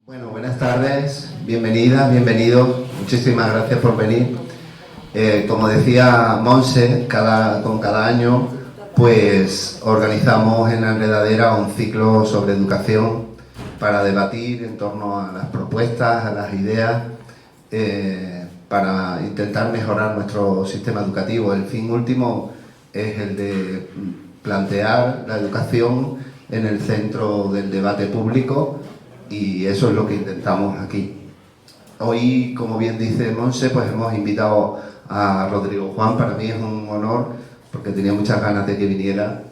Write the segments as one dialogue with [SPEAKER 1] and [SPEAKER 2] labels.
[SPEAKER 1] Bueno, buenas tardes, bienvenidas, bienvenidos, muchísimas gracias por venir. Como decía Monse, con cada año pues organizamos en La Enredadera un ciclo sobre educación para debatir en torno a las propuestas, a las ideas, para intentar mejorar nuestro sistema educativo. El fin último es el de plantear la educación en el centro del debate público, y eso es lo que intentamos aquí. Hoy, como bien dice Monse, pues hemos invitado a Rodrigo Juan. Para mí es un honor porque tenía muchas ganas de que viniera.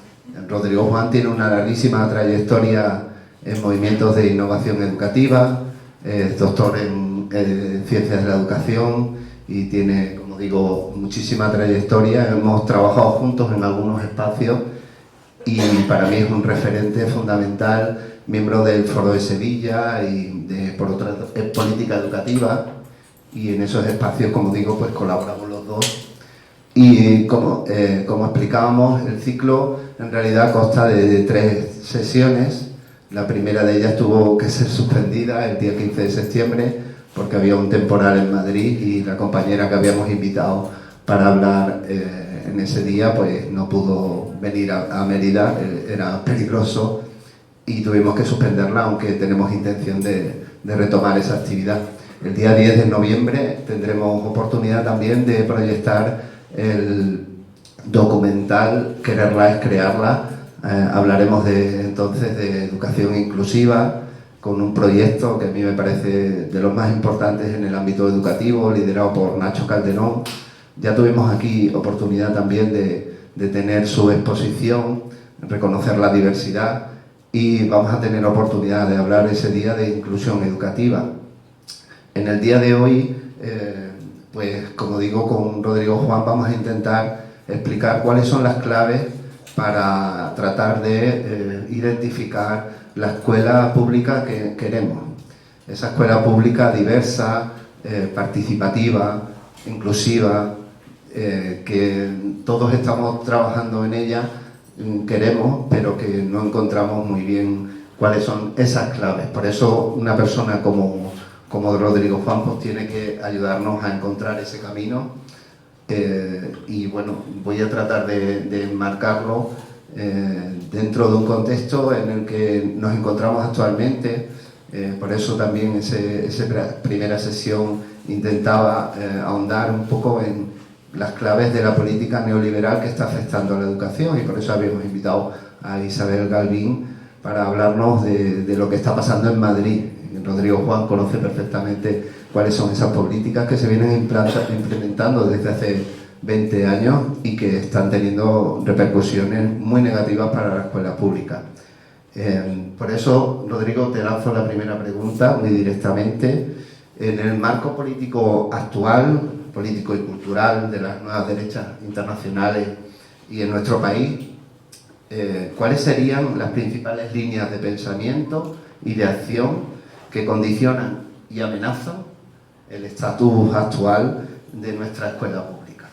[SPEAKER 1] Rodrigo Juan tiene una larguísima trayectoria en movimientos de innovación educativa, es doctor en ciencias de la educación y tiene, como digo, muchísima trayectoria. Hemos trabajado juntos en algunos espacios y para mí es un referente fundamental, miembro del Foro de Sevilla y por otra política educativa, y en esos espacios, como digo, pues colaboramos los dos. Y como explicábamos, el ciclo en realidad consta de 3 sesiones. La primera de ellas tuvo que ser suspendida el día 15 de septiembre porque había un temporal en Madrid y la compañera que habíamos invitado para hablar en ese día pues no pudo venir a Mérida, era peligroso y tuvimos que suspenderla, aunque tenemos intención de retomar esa actividad. El día 10 de noviembre tendremos oportunidad también de proyectar el documental Quererla es crearla. Hablaremos entonces de educación inclusiva, con un proyecto que a mí me parece de los más importantes en el ámbito educativo, liderado por Nacho Calderón. Ya tuvimos aquí oportunidad también de tener su exposición, reconocer la diversidad, y vamos a tener oportunidad de hablar ese día de inclusión educativa. En el día de hoy, pues como digo, con Rodrigo Juan vamos a intentar explicar cuáles son las claves para tratar de identificar la escuela pública que queremos. Esa escuela pública diversa, participativa, inclusiva, que todos estamos trabajando en ella, queremos, pero que no encontramos muy bien cuáles son esas claves. Por eso una persona como Rodrigo Juan pues tiene que ayudarnos a encontrar ese camino, y bueno, voy a tratar de enmarcarlo dentro de un contexto en el que nos encontramos actualmente. Por eso también esa primera sesión intentaba ahondar un poco en las claves de la política neoliberal que está afectando a la educación, y por eso habíamos invitado a Isabel Galvín para hablarnos de lo que está pasando en Madrid. Rodrigo Juan conoce perfectamente cuáles son esas políticas que se vienen implementando desde hace 20 años y que están teniendo repercusiones muy negativas para la escuela pública. Por eso, Rodrigo, te lanzo la primera pregunta muy directamente. En el marco político actual, político y cultural de las nuevas derechas internacionales y en nuestro país, ¿cuáles serían las principales líneas de pensamiento y de acción que condicionan y amenazan el estatus actual de nuestra escuela pública?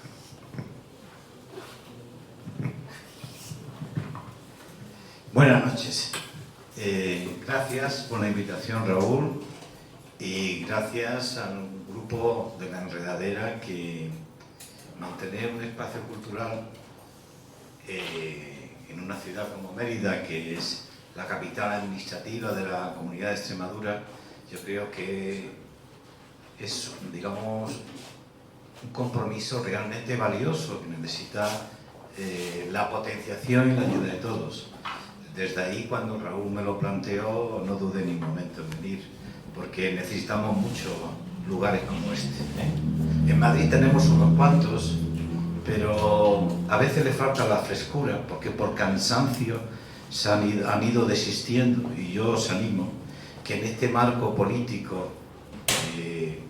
[SPEAKER 2] Buenas noches. Gracias por la invitación, Raúl, y gracias al grupo de La Enredadera, que mantener un espacio cultural en una ciudad como Mérida, que es la capital administrativa de la Comunidad de Extremadura, yo creo que es, digamos, un compromiso realmente valioso que necesita la potenciación y la ayuda de todos. Desde ahí, cuando Raúl me lo planteó, no dudé ni un momento en venir, porque necesitamos muchos lugares como este. En Madrid tenemos unos cuantos, pero a veces le falta la frescura, porque por cansancio han ido desistiendo, y yo os animo que en este marco político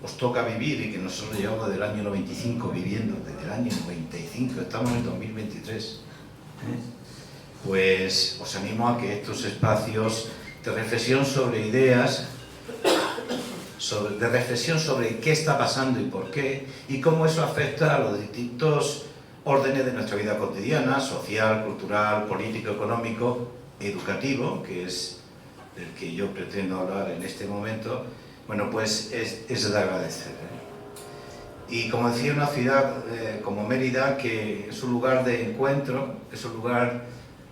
[SPEAKER 2] os toca vivir, y que nosotros llevamos desde el año 95 viviendo, desde el año 95, estamos en el 2023, pues os animo a que estos espacios de reflexión sobre ideas, de reflexión sobre qué está pasando y por qué, y cómo eso afecta a los distintos órdenes de nuestra vida cotidiana, social, cultural, político, económico, educativo, que es del que yo pretendo hablar en este momento, bueno, pues es de agradecer, ¿eh? Y como decía, una ciudad como Mérida, que es un lugar de encuentro, es un lugar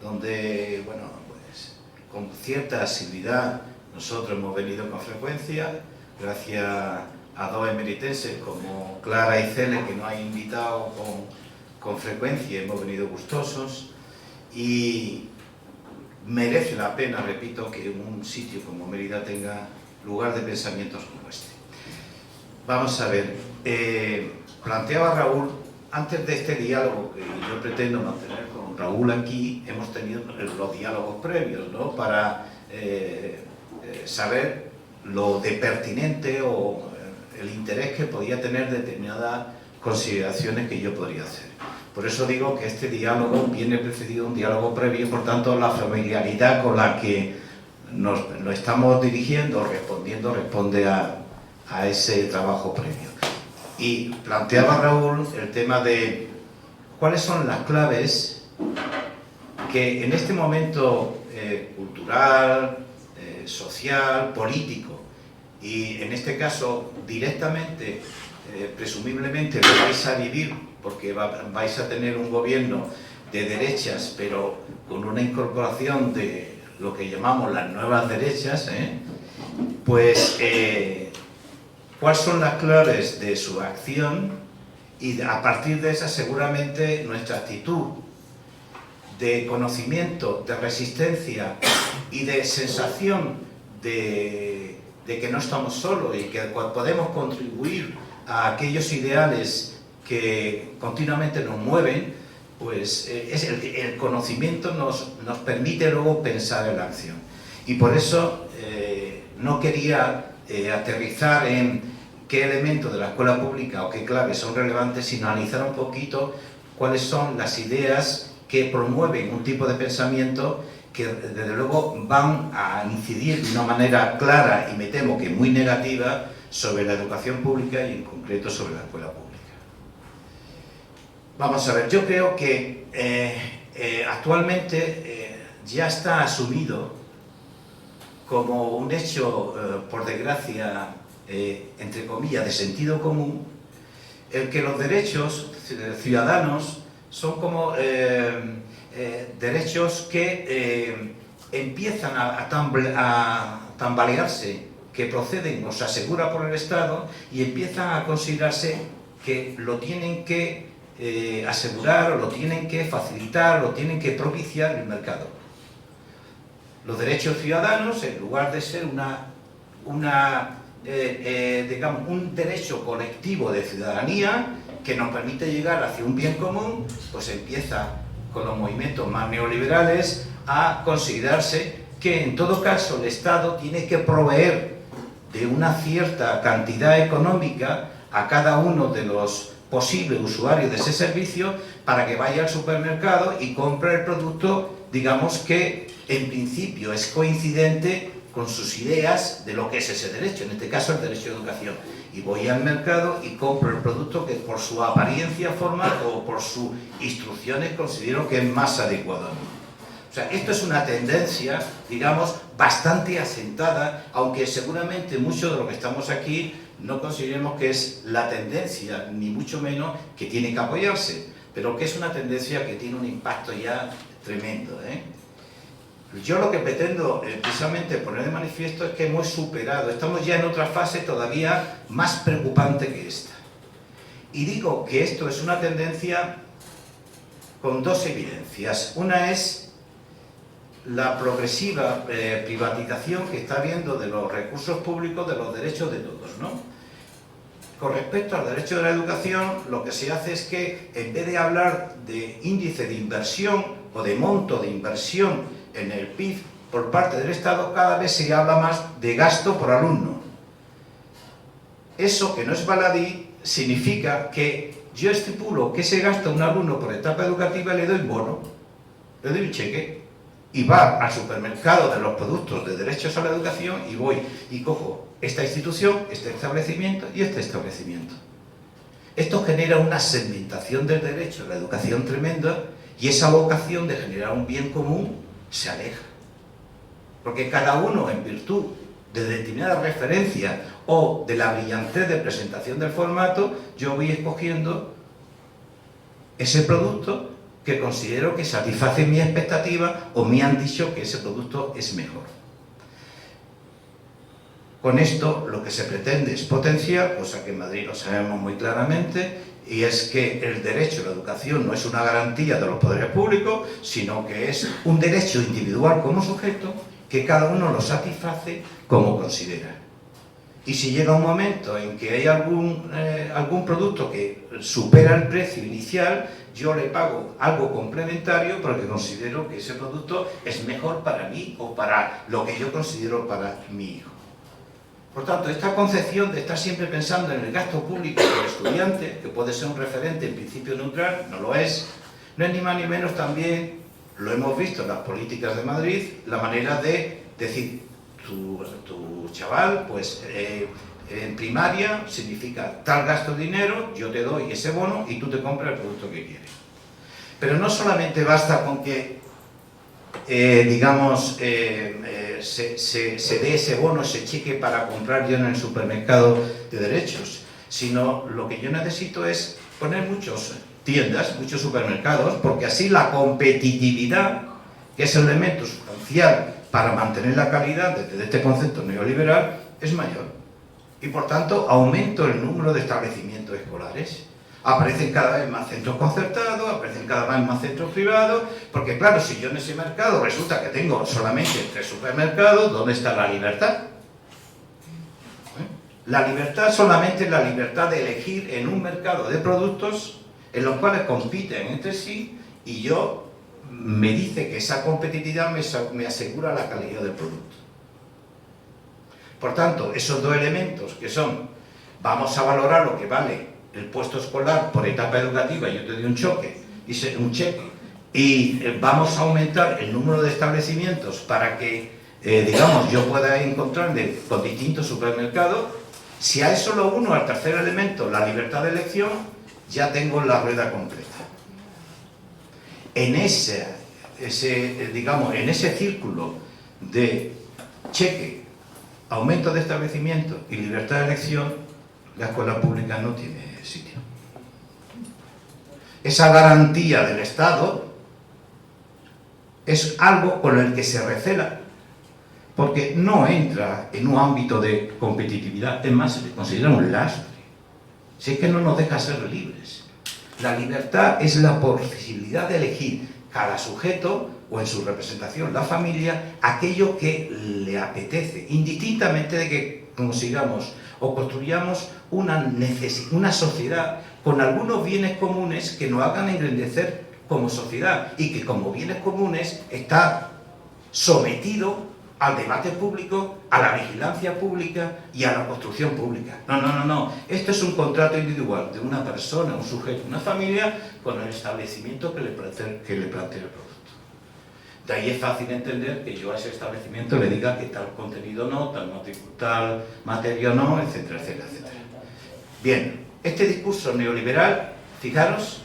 [SPEAKER 2] donde, bueno, pues con cierta asiduidad nosotros hemos venido con frecuencia, gracias a dos emeritenses como Clara y Cele, que nos han invitado con frecuencia, hemos venido gustosos, y merece la pena, repito, que un sitio como Mérida tenga lugar de pensamientos como este. Vamos a ver, planteaba Raúl, antes de este diálogo que yo pretendo mantener con Raúl aquí, hemos tenido los diálogos previos, ¿no?, para saber lo de pertinente o el interés que podía tener determinadas consideraciones que yo podría hacer. Por eso digo que este diálogo viene precedido de un diálogo previo, por tanto la familiaridad con la que nos estamos dirigiendo, responde a ese trabajo previo. Y planteaba Raúl el tema de cuáles son las claves que en este momento cultural, social, político, y en este caso directamente, presumiblemente lo vais a vivir porque vais a tener un gobierno de derechas, pero con una incorporación de lo que llamamos las nuevas derechas, pues cuáles son las claves de su acción, y a partir de esa seguramente nuestra actitud de conocimiento, de resistencia y de sensación de que no estamos solos y que podemos contribuir a aquellos ideales que continuamente nos mueven, pues el conocimiento nos permite luego pensar en la acción. Y por eso no quería aterrizar en qué elementos de la escuela pública o qué claves son relevantes, sino analizar un poquito cuáles son las ideas que promueven un tipo de pensamiento que desde luego van a incidir de una manera clara y me temo que muy negativa sobre la educación pública y en concreto sobre la escuela pública. Vamos a ver, yo creo que actualmente ya está asumido como un hecho, por desgracia, entre comillas, de sentido común, el que los derechos ciudadanos son como derechos que empiezan a tambalearse, que proceden o se asegura por el Estado y empiezan a considerarse que lo tienen que asegurar o lo tienen que facilitar, lo tienen que propiciar el mercado. Los derechos ciudadanos, en lugar de ser digamos, un derecho colectivo de ciudadanía que nos permite llegar hacia un bien común, pues empieza con los movimientos más neoliberales a considerarse que en todo caso el Estado tiene que proveer de una cierta cantidad económica a cada uno de los posibles usuarios de ese servicio para que vaya al supermercado y compre el producto, digamos, que en principio es coincidente con sus ideas de lo que es ese derecho, en este caso el derecho a educación. Y voy al mercado y compro el producto que por su apariencia formal o por sus instrucciones considero que es más adecuado. O sea, esto es una tendencia, digamos, bastante asentada, aunque seguramente muchos de los que estamos aquí no consideremos que es la tendencia, ni mucho menos que tiene que apoyarse, pero que es una tendencia que tiene un impacto ya tremendo, Yo lo que pretendo precisamente poner de manifiesto es que hemos superado, estamos ya en otra fase todavía más preocupante que esta. Y digo que esto es una tendencia con dos evidencias. Una es la progresiva privatización que está habiendo de los recursos públicos, de los derechos de todos, ¿no? Con respecto al derecho de la educación, lo que se hace es que en vez de hablar de índice de inversión o de monto de inversión en el PIB por parte del Estado, cada vez se habla más de gasto por alumno. Eso, que no es baladí, significa que yo estipulo que se gasta un alumno por etapa educativa, le doy un bono, le doy un cheque, y va al supermercado de los productos de derechos a la educación y voy y cojo esta institución, este establecimiento y este establecimiento. Esto genera una segmentación del derecho a la educación tremenda y esa vocación de generar un bien común se aleja. porque cada uno, en virtud de determinada referencia o de la brillantez de presentación del formato, yo voy escogiendo ese producto que considero que satisface mi expectativa o me han dicho que ese producto es mejor. Con esto lo que se pretende es potenciar, cosa que en Madrid lo sabemos muy claramente, y es que el derecho a la educación no es una garantía de los poderes públicos, sino que es un derecho individual como sujeto que cada uno lo satisface como considera. Y si llega un momento en que hay algún producto que supera el precio inicial, yo le pago algo complementario porque considero que ese producto es mejor para mí o para lo que yo considero para mi hijo. Por tanto, esta concepción de estar siempre pensando en el gasto público del estudiante, que puede ser un referente en principio neutral, no lo es, no es ni más ni menos también, lo hemos visto en las políticas de Madrid, la manera de decir, tu chaval, pues en primaria significa tal gasto de dinero, yo te doy ese bono y tú te compras el producto que quieres. Pero no solamente basta con que, se dé ese bono, ese cheque para comprar yo en el supermercado de derechos, sino lo que yo necesito es poner muchas tiendas, muchos supermercados, porque así la competitividad, que es el elemento sustancial para mantener la calidad desde este concepto neoliberal, es mayor. Y por tanto aumento el número de establecimientos escolares. Aparecen cada vez más centros concertados, aparecen cada vez más centros privados, porque claro, si yo en ese mercado resulta que tengo solamente 3 supermercados, ¿dónde está la libertad? La libertad solamente es la libertad de elegir en un mercado de productos en los cuales compiten entre sí y yo me dice que esa competitividad me asegura la calidad del producto. Por tanto, esos dos elementos que son, vamos a valorar lo que vale el puesto escolar por etapa educativa, yo te doy un cheque, y vamos a aumentar el número de establecimientos para que, yo pueda encontrarme con distintos supermercados. Si a eso lo uno al tercer elemento, la libertad de elección, ya tengo la rueda completa. En ese círculo de cheque, aumento de establecimientos y libertad de elección, la escuela pública no tiene sitio. Esa garantía del Estado es algo con el que se recela, porque no entra en un ámbito de competitividad, es más, se le considera un lastre. Si es que no nos deja ser libres. La libertad es la posibilidad de elegir cada sujeto, o en su representación la familia, aquello que le apetece, indistintamente de que consigamos o construyamos una sociedad con algunos bienes comunes que nos hagan engrandecer como sociedad y que como bienes comunes está sometido al debate público, a la vigilancia pública y a la construcción pública. No. Esto es un contrato individual de una persona, un sujeto, una familia, con el establecimiento que le plantea el producto. De ahí es fácil entender que yo a ese establecimiento le diga que tal contenido no, tal materia no, etcétera, etcétera, etcétera. Bien, este discurso neoliberal, fijaros,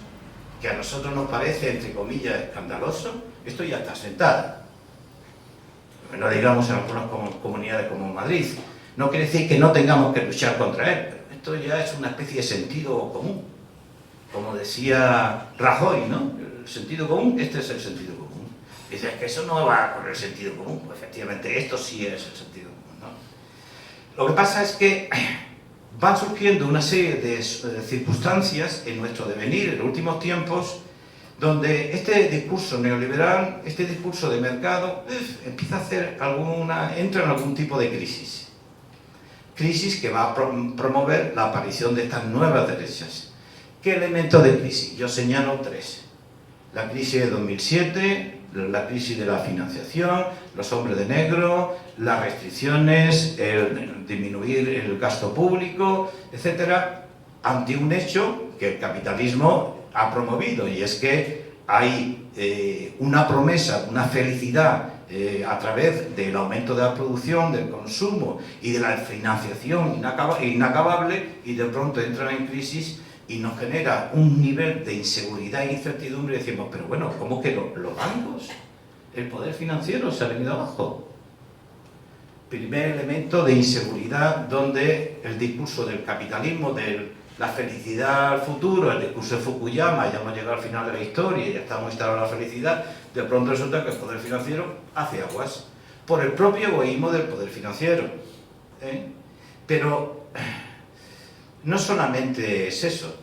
[SPEAKER 2] que a nosotros nos parece, entre comillas, escandaloso, esto ya está sentado. No digamos en algunas comunidades como Madrid. No quiere decir que no tengamos que luchar contra él, pero esto ya es una especie de sentido común. Como decía Rajoy, ¿no? El sentido común, este es el sentido común. Dice, es que eso no va con el sentido común. Pues efectivamente, esto sí es el sentido común, ¿no? Lo que pasa es que van surgiendo una serie de circunstancias en nuestro devenir en los últimos tiempos donde este discurso neoliberal, este discurso de mercado, empieza a entra en algún tipo de crisis. Crisis que va a promover la aparición de estas nuevas derechas. ¿Qué elementos de crisis? Yo señalo 3. La crisis de 2007, la crisis de la financiación, los hombres de negro, las restricciones, el disminuir el gasto público, etcétera, ante un hecho que el capitalismo ha promovido, y es que hay una promesa, una felicidad a través del aumento de la producción, del consumo y de la financiación inacabable, y de pronto entran en crisis y nos genera un nivel de inseguridad e incertidumbre y decimos, pero bueno, ¿cómo que los bancos, el poder financiero se ha venido abajo? primer elemento de inseguridad, donde el discurso del capitalismo, de la felicidad al futuro, el discurso de Fukuyama, ya hemos llegado al final de la historia, ya estamos instalados en la felicidad, de pronto resulta que el poder financiero hace aguas, por el propio egoísmo del poder financiero. Pero no solamente es eso,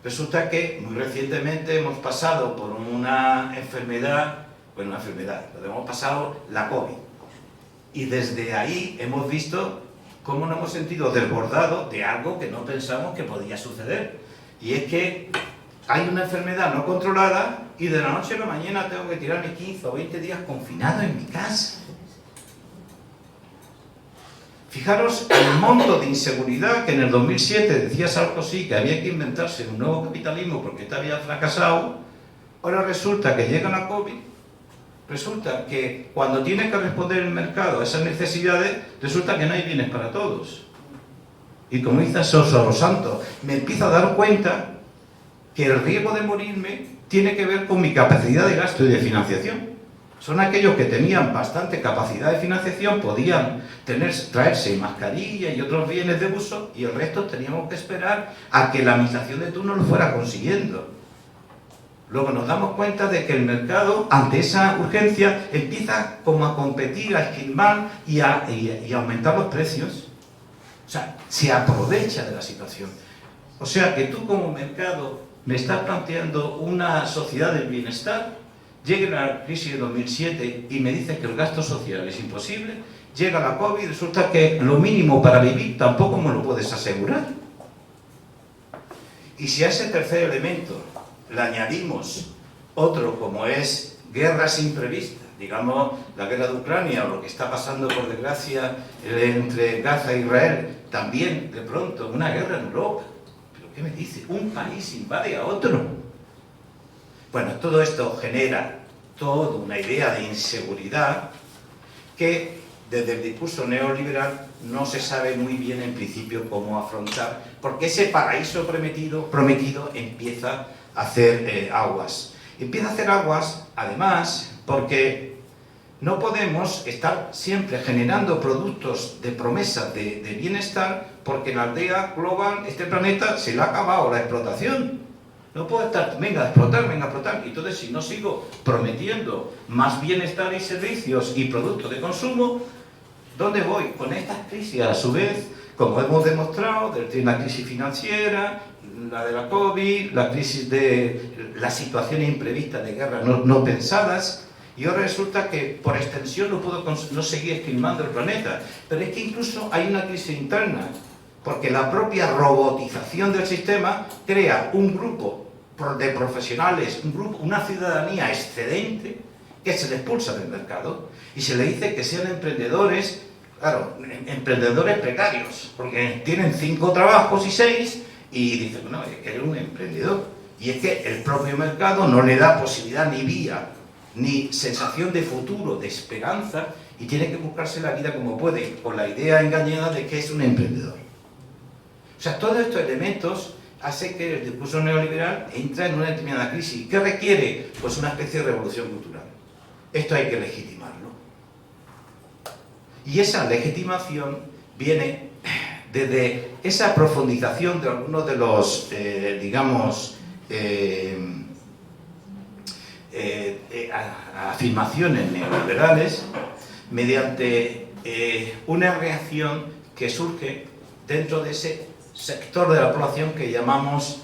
[SPEAKER 2] resulta que muy recientemente hemos pasado por una enfermedad, pero hemos pasado la COVID. Y desde ahí hemos visto cómo nos hemos sentido desbordados de algo que no pensamos que podía suceder. Y es que hay una enfermedad no controlada y de la noche a la mañana tengo que tirarme 15 o 20 días confinado en mi casa. Fijaros el monto de inseguridad que en el 2007 decía Sarkozy que había que inventarse un nuevo capitalismo porque este había fracasado. Ahora resulta que llega la COVID, resulta que cuando tiene que responder el mercado a esas necesidades, resulta que no hay bienes para todos. Y como dice Soso los Santos, me empiezo a dar cuenta que el riesgo de morirme tiene que ver con mi capacidad de gasto y de financiación. Son aquellos que tenían bastante capacidad de financiación, podían traerse mascarilla y otros bienes de uso, y el resto teníamos que esperar a que la administración de turno lo fuera consiguiendo. Luego nos damos cuenta de que el mercado, ante esa urgencia, empieza como a competir, a esquilmar y a aumentar los precios. O sea, se aprovecha de la situación. O sea que tú como mercado me estás planteando una sociedad del bienestar. Llega la crisis de 2007 y me dices que el gasto social es imposible. Llega la COVID y resulta que lo mínimo para vivir tampoco me lo puedes asegurar. Y si a ese tercer elemento le añadimos otro como es guerras imprevistas, digamos la guerra de Ucrania o lo que está pasando por desgracia entre Gaza e Israel, también de pronto una guerra en Europa. ¿Pero qué me dice? Un país invade a otro. Bueno, todo esto genera toda una idea de inseguridad que desde el discurso neoliberal no se sabe muy bien en principio cómo afrontar, porque ese paraíso prometido empieza a hacer aguas. Empieza a hacer aguas, además, porque no podemos estar siempre generando productos de promesa de bienestar, porque la aldea global, este planeta, se le ha acabado la explotación. No puedo estar, venga a explotar. Entonces, si no sigo prometiendo más bienestar y servicios y productos de consumo, ¿dónde voy? Con estas crisis, a su vez, como hemos demostrado, la crisis financiera, la de la COVID, la crisis de las situaciones imprevistas de guerras no pensadas, y ahora resulta que por extensión no seguir esquilmando el planeta. Pero es que incluso hay una crisis interna, porque la propia robotización del sistema crea un grupo de profesionales, una ciudadanía excedente que se le expulsa del mercado y se le dice que sean emprendedores, claro, emprendedores precarios, porque tienen 5 trabajos y 6 y dicen, no, es que eres un emprendedor. Y es que el propio mercado no le da posibilidad ni vía, ni sensación de futuro, de esperanza, y tiene que buscarse la vida como puede, con la idea engañada de que es un emprendedor. O sea, todos estos elementos hacen que el discurso neoliberal entra en una determinada crisis. ¿Qué requiere? Pues una especie de revolución cultural. Esto hay que legitimarlo. Y esa legitimación viene desde esa profundización de algunos de los, afirmaciones neoliberales, mediante una reacción que surge dentro de ese sector de la población que llamamos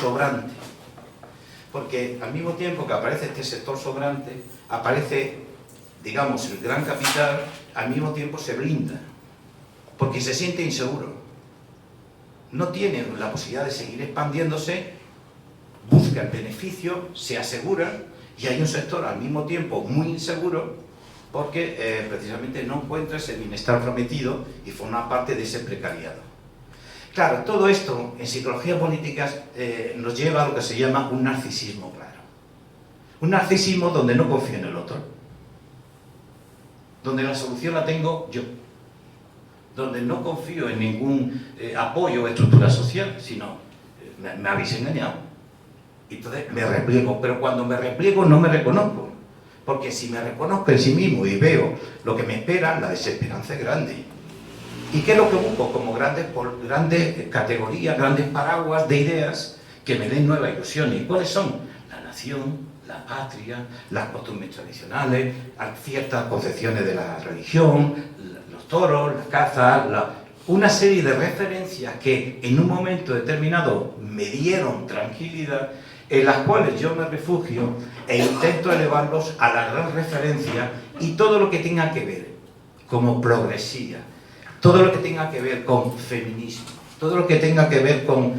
[SPEAKER 2] sobrante. Porque al mismo tiempo que aparece este sector sobrante, aparece, digamos, el gran capital, al mismo tiempo se blinda, porque se siente inseguro. No tiene la posibilidad de seguir expandiéndose, busca el beneficio, se asegura, y hay un sector al mismo tiempo muy inseguro, porque precisamente no encuentra ese bienestar prometido y forma parte de ese precariado. Claro, todo esto en psicología política nos lleva a lo que se llama un narcisismo claro. Un narcisismo donde no confío en el otro, donde la solución la tengo yo, donde no confío en ningún apoyo o estructura social, sino me habéis engañado. Entonces me repliego, pero cuando me repliego no me reconozco. Porque si me reconozco en sí mismo y veo lo que me espera, la desesperanza es grande. ¿Y qué es lo que busco? Como grandes categorías, grandes paraguas de ideas que me den nuevas ilusiones. ¿Y cuáles son? La nación, la patria, las costumbres tradicionales, ciertas concepciones de la religión, los toros, la caza, una serie de referencias que en un momento determinado me dieron tranquilidad, en las cuales yo me refugio e intento elevarlos a la gran referencia, y todo lo que tenga que ver como progresía, todo lo que tenga que ver con feminismo, todo lo que tenga que ver con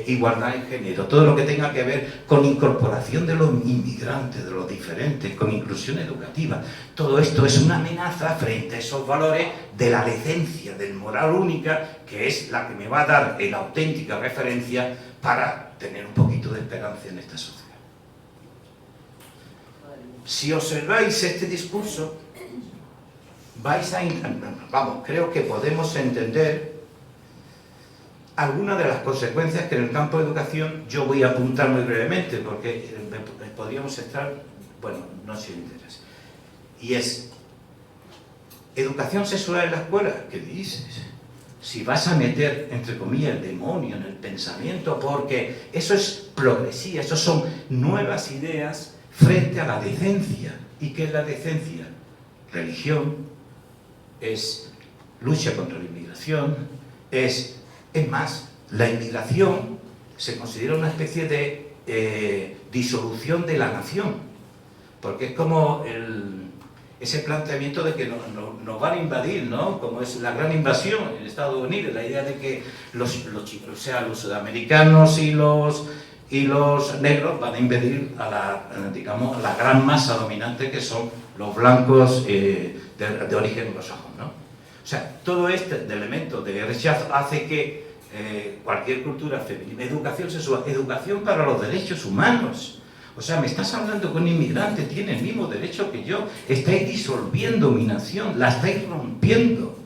[SPEAKER 2] igualdad en género, todo lo que tenga que ver con incorporación de los inmigrantes, de los diferentes, con inclusión educativa, todo esto es una amenaza frente a esos valores de la decencia, del moral única, que es la que me va a dar la auténtica referencia para tener un poquito de esperanza en esta sociedad. Si observáis este discurso, creo que podemos entender algunas de las consecuencias que en el campo de educación yo voy a apuntar muy brevemente, porque podríamos estar, bueno, no sé si me interesa. Y es, ¿educación sexual en la escuela? ¿Qué dices? Si vas a meter, entre comillas, el demonio en el pensamiento, porque eso es progresía, eso son nuevas ideas frente a la decencia. ¿Y qué es la decencia? Religión, es lucha contra la inmigración, es más, la inmigración se considera una especie de disolución de la nación, porque es como ese planteamiento de que nos van a invadir, ¿no? Como es la gran invasión en Estados Unidos, la idea de que los sudamericanos y los negros van a invadir a la gran masa dominante que son los blancos de origen anglosajón, ¿no? O sea, todo este elemento de rechazo hace que cualquier cultura femenina, educación sexual, educación para los derechos humanos. O sea, me estás hablando que un inmigrante tiene el mismo derecho que yo. Estáis disolviendo mi nación, la estáis rompiendo.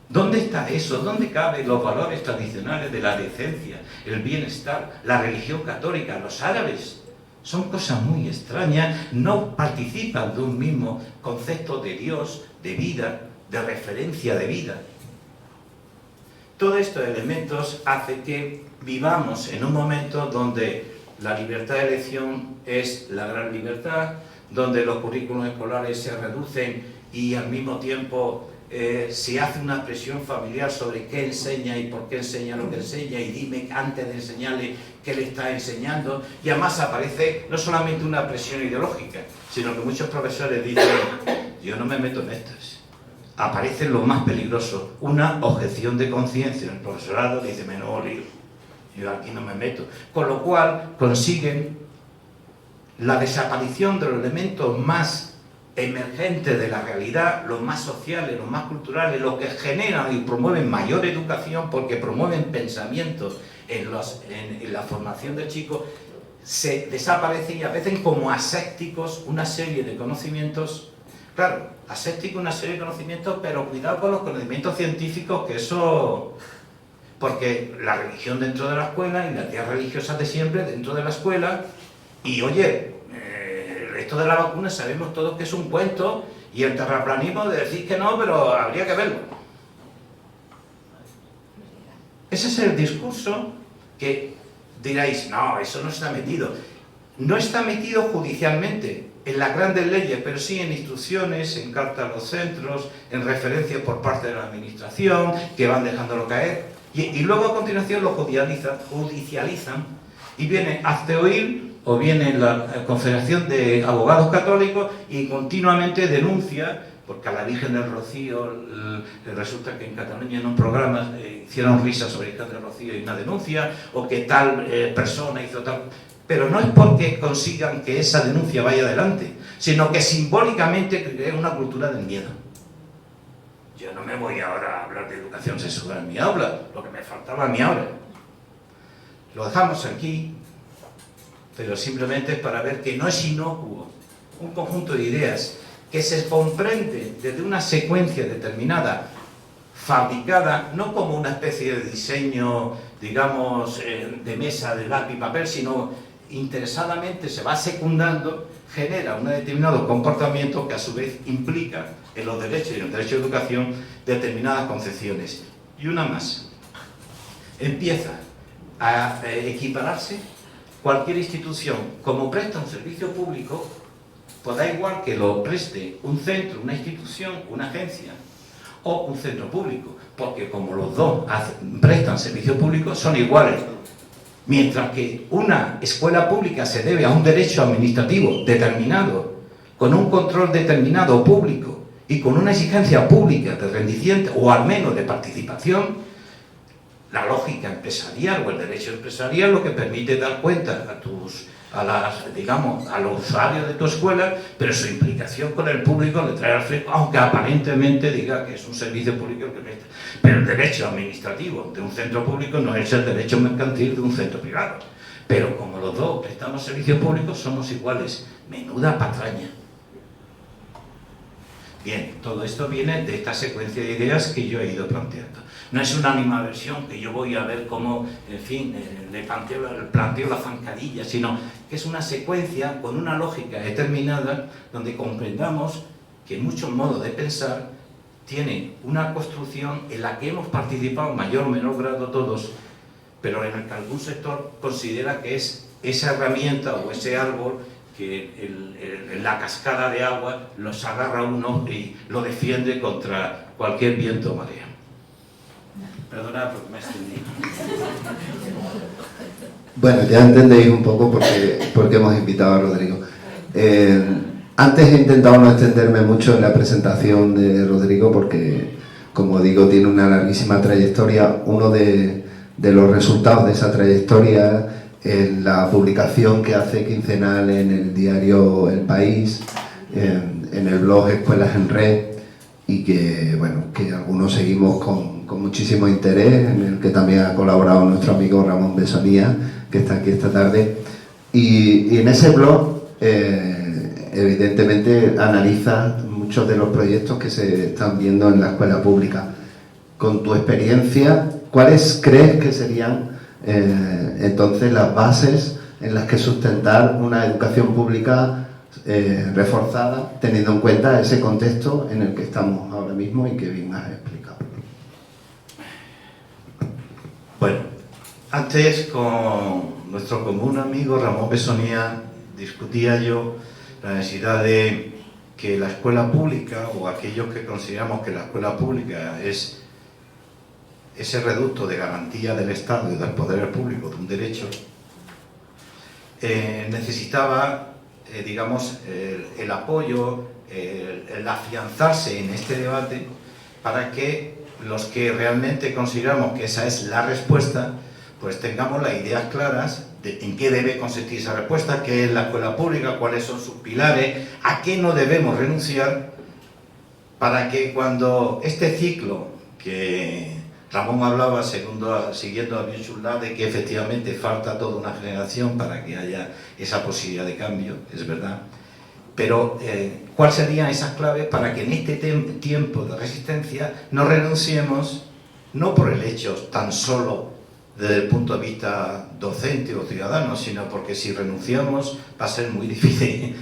[SPEAKER 2] ¿Dónde está eso? ¿Dónde caben los valores tradicionales de la decencia, el bienestar, la religión católica? Los árabes son cosas muy extrañas, no participan de un mismo concepto de Dios, de vida, de referencia de vida. Todos estos elementos hacen que vivamos en un momento donde la libertad de elección es la gran libertad, donde los currículos escolares se reducen y al mismo tiempo se hace una presión familiar sobre qué enseña y por qué enseña lo que enseña, y dime antes de enseñarle qué le está enseñando. Y además aparece no solamente una presión ideológica, sino que muchos profesores dicen, yo no me meto en estas. Aparece lo más peligroso, una objeción de conciencia. El profesorado dice, menudo lío, yo aquí no me meto. Con lo cual consiguen la desaparición de los elementos más emergentes de la realidad, los más sociales, los más culturales, los que generan y promueven mayor educación, porque promueven pensamientos en la formación del chico, se desaparecen y aparecen como asépticos una serie de conocimientos. Claro, aséptico una serie de conocimientos, pero cuidado con los conocimientos científicos, que eso... Porque la religión dentro de la escuela y las ideas religiosas de siempre dentro de la escuela, y oye, esto de la vacuna sabemos todos que es un cuento, y el terraplanismo de decir que no, pero habría que verlo. Ese es el discurso que diréis, no, eso no está metido. No está metido judicialmente en las grandes leyes, pero sí en instrucciones, en cartas a los centros, en referencias por parte de la administración, que van dejándolo caer. Y luego a continuación lo judicializan, y viene Hazte o viene la Confederación de Abogados Católicos y continuamente denuncia, porque a la Virgen del Rocío resulta que en Cataluña en un programa hicieron risas sobre la Virgen del Rocío y una denuncia, o que tal persona hizo tal... Pero no es porque consigan que esa denuncia vaya adelante, sino que simbólicamente crea una cultura del miedo. Yo no me voy ahora a hablar de educación sexual en mi aula, lo que me faltaba en mi aula. Lo dejamos aquí, pero simplemente para ver que no es inocuo un conjunto de ideas que se comprende desde una secuencia determinada, fabricada no como una especie de diseño, digamos, de mesa de lápiz y papel, sino interesadamente se va secundando, genera un determinado comportamiento que a su vez implica en los derechos y en el derecho de educación determinadas concepciones. Y una más, empieza a equipararse cualquier institución como presta un servicio público, pues da igual que lo preste un centro, una institución, una agencia o un centro público, porque como los dos prestan servicio público son iguales. Mientras que una escuela pública se debe a un derecho administrativo determinado, con un control determinado público y con una exigencia pública de rendimiento o al menos de participación, la lógica empresarial o el derecho empresarial lo que permite dar cuenta a los usuarios de tu escuela, pero su implicación con el público le trae al frente, aunque aparentemente diga que es un servicio público el que presta. Pero el derecho administrativo de un centro público no es el derecho mercantil de un centro privado. Pero como los dos prestamos servicios públicos, somos iguales. Menuda patraña. Bien, todo esto viene de esta secuencia de ideas que yo he ido planteando. No es una animadversión que yo voy a ver cómo, en fin, le planteo la zancadilla, sino que es una secuencia con una lógica determinada donde comprendamos que muchos modos de pensar tienen una construcción en la que hemos participado en mayor o menor grado todos, pero en el que algún sector considera que es esa herramienta o ese árbol que la cascada de agua los agarra uno y lo defiende contra cualquier viento o marea. Perdonad porque me he extendido.
[SPEAKER 1] Bueno, ya entendéis un poco por qué hemos invitado a Rodrigo. Antes he intentado no extenderme mucho en la presentación de Rodrigo porque, como digo, tiene una larguísima trayectoria. Uno de los resultados de esa trayectoria es la publicación que hace quincenal en el diario El País, en el blog Escuelas en Red, y que, bueno, que algunos seguimos con muchísimo interés, en el que también ha colaborado nuestro amigo Ramón Besonía, que está aquí esta tarde. Y en ese blog, evidentemente, analiza muchos de los proyectos que se están viendo en la escuela pública. Con tu experiencia, ¿cuáles crees que serían entonces las bases en las que sustentar una educación pública reforzada, teniendo en cuenta ese contexto en el que estamos ahora mismo y que bien has explicado?
[SPEAKER 2] Bueno, antes con nuestro común amigo Ramón Besonía discutía yo la necesidad de que la escuela pública, o aquellos que consideramos que la escuela pública es ese reducto de garantía del Estado y del poder público de un derecho, necesitaba, digamos, el apoyo, el afianzarse en este debate para que los que realmente consideramos que esa es la respuesta, pues tengamos las ideas claras de en qué debe consistir esa respuesta, qué es la escuela pública, cuáles son sus pilares, a qué no debemos renunciar, para que cuando este ciclo que Ramón hablaba, siguiendo a Bichulá, de que efectivamente falta toda una generación para que haya esa posibilidad de cambio, es verdad, pero ¿cuáles serían esas claves para que en este tiempo de resistencia no renunciemos, no por el hecho tan solo desde el punto de vista docente o ciudadano, sino porque si renunciamos va a ser muy difícil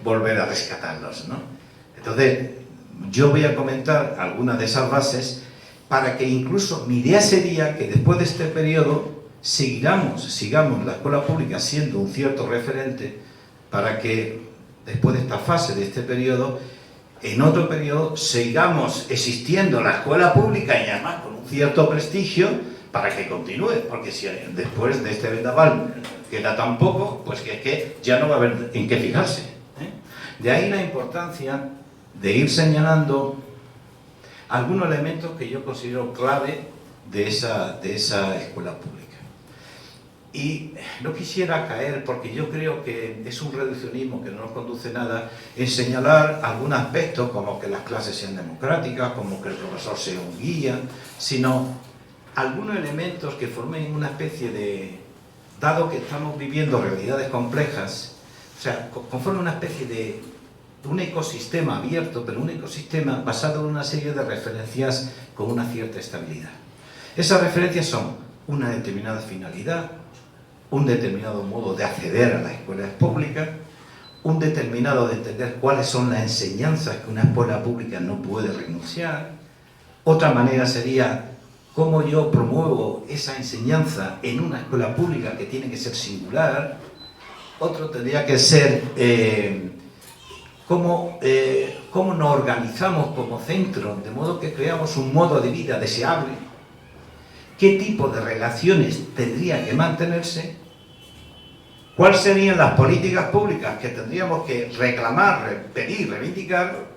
[SPEAKER 2] volver a rescatarlos, ¿no? Entonces, yo voy a comentar algunas de esas bases para que incluso mi idea sería que después de este periodo sigamos la escuela pública siendo un cierto referente, para que después de esta fase, de este periodo, en otro periodo sigamos existiendo la escuela pública y además con un cierto prestigio para que continúe, porque si después de este vendaval queda tan poco, pues que es que ya no va a haber en qué fijarse, ¿eh? De ahí la importancia de ir señalando algunos elementos que yo considero clave de esa escuela pública. Y no quisiera caer, porque yo creo que es un reduccionismo que no nos conduce a nada, en señalar algún aspecto como que las clases sean democráticas, como que el profesor sea un guía, sino algunos elementos que formen una especie de, dado que estamos viviendo realidades complejas, o sea, conforman una especie de un ecosistema abierto, pero un ecosistema basado en una serie de referencias con una cierta estabilidad. Esas referencias son una determinada finalidad, un determinado modo de acceder a las escuelas públicas, un determinado de entender cuáles son las enseñanzas que una escuela pública no puede renunciar. Otra manera sería cómo yo promuevo esa enseñanza en una escuela pública que tiene que ser singular. Otro tendría que ser cómo nos organizamos como centro, de modo que creamos un modo de vida deseable, qué tipo de relaciones tendría que mantenerse, cuáles serían las políticas públicas que tendríamos que reclamar, pedir, reivindicar,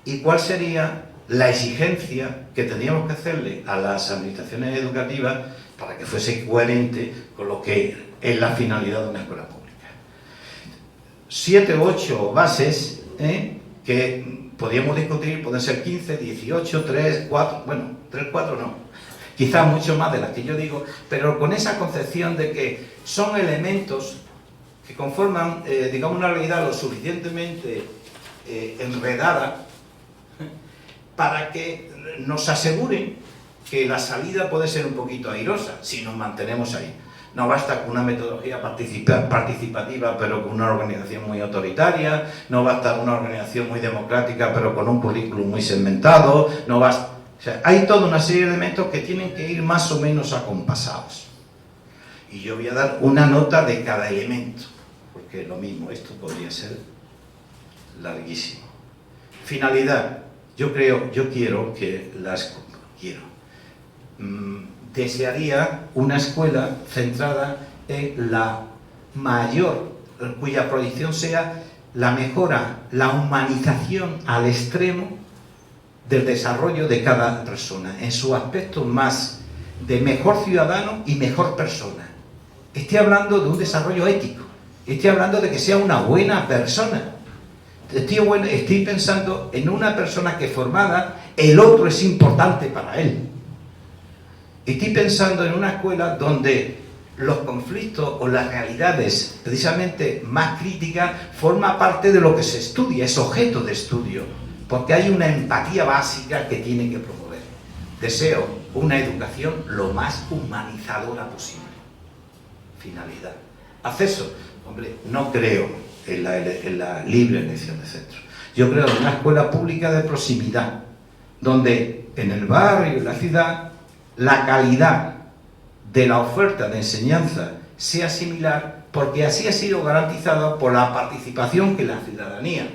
[SPEAKER 2] y cuál sería la exigencia que tendríamos que hacerle a las administraciones educativas para que fuese coherente con lo que es la finalidad de una escuela pública. 7 u 8 bases que podríamos discutir, pueden ser 15, 18, 3, 4, bueno, 3, 4 no, quizás mucho más de las que yo digo, pero con esa concepción de que son elementos que conforman, digamos, una realidad lo suficientemente enredada para que nos aseguren que la salida puede ser un poquito airosa si nos mantenemos ahí. No basta con una metodología participativa pero con una organización muy autoritaria, no basta una organización muy democrática pero con un currículum muy segmentado, no basta... O sea, hay toda una serie de elementos que tienen que ir más o menos acompasados. Y yo voy a dar una nota de cada elemento, porque lo mismo, esto podría ser larguísimo. Finalidad. Yo quiero que desearía una escuela centrada en la mayor, cuya proyección sea la mejora, la humanización al extremo del desarrollo de cada persona, en su aspecto más de mejor ciudadano y mejor persona. Estoy hablando de un desarrollo ético, estoy hablando de que sea una buena persona. Estoy pensando en una persona que formada, el otro es importante para él. Estoy pensando en una escuela donde los conflictos o las realidades precisamente más críticas forman parte de lo que se estudia, es objeto de estudio, porque hay una empatía básica que tiene que promover. Deseo una educación lo más humanizadora posible. Finalidad. Acceso. Hombre, no creo en la libre elección de centros. Yo creo en una escuela pública de proximidad, donde en el barrio y la ciudad la calidad de la oferta de enseñanza sea similar, porque así ha sido garantizado por la participación que la ciudadanía,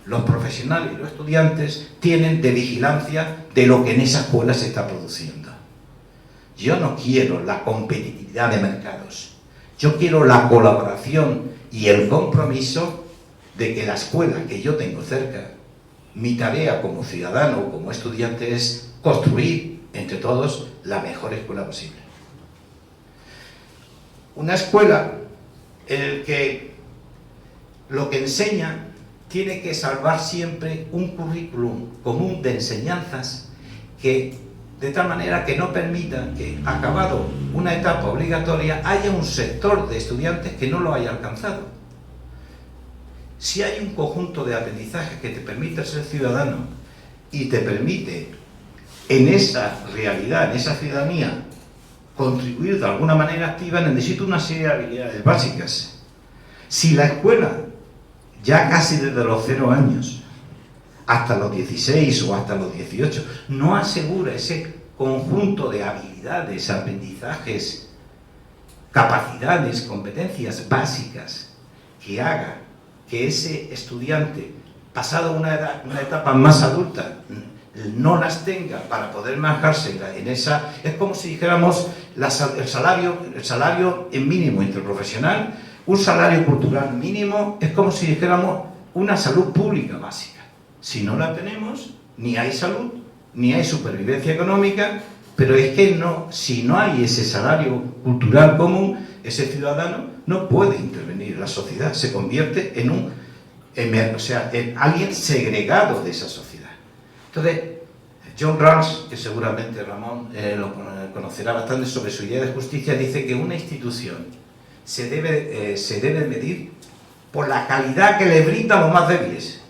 [SPEAKER 2] los profesionales y los estudiantes tienen de vigilancia de lo que en esa escuela se está produciendo. Yo no quiero la competitividad de mercados, yo quiero la colaboración y el compromiso de que la escuela que yo tengo cerca, mi tarea como ciudadano o como estudiante es construir entre todos la mejor escuela posible. Una escuela en la que lo que enseña tiene que salvar siempre un currículum común de enseñanzas que, de tal manera que no permita que, acabado una etapa obligatoria, haya un sector de estudiantes que no lo haya alcanzado. Si hay un conjunto de aprendizajes que te permite ser ciudadano y te permite en esa realidad, en esa ciudadanía, contribuir de alguna manera activa, necesito una serie de habilidades básicas. Si la escuela, ya casi desde los 0 años hasta los 16 o hasta los 18, no asegura ese conjunto de habilidades, aprendizajes, capacidades, competencias básicas que haga que ese estudiante, pasado una etapa más adulta, no las tenga para poder manejarse en esa... Es como si dijéramos el salario en mínimo interprofesional, un salario cultural mínimo, es como si dijéramos una salud pública básica. Si no la tenemos, ni hay salud, ni hay supervivencia económica, pero es que si no hay ese salario cultural común, ese ciudadano no puede intervenir en la sociedad, se convierte en alguien segregado de esa sociedad. Entonces, John Rawls, que seguramente Ramón lo conocerá bastante sobre su idea de justicia, dice que una institución se debe medir por la calidad que le brinda a los más débiles,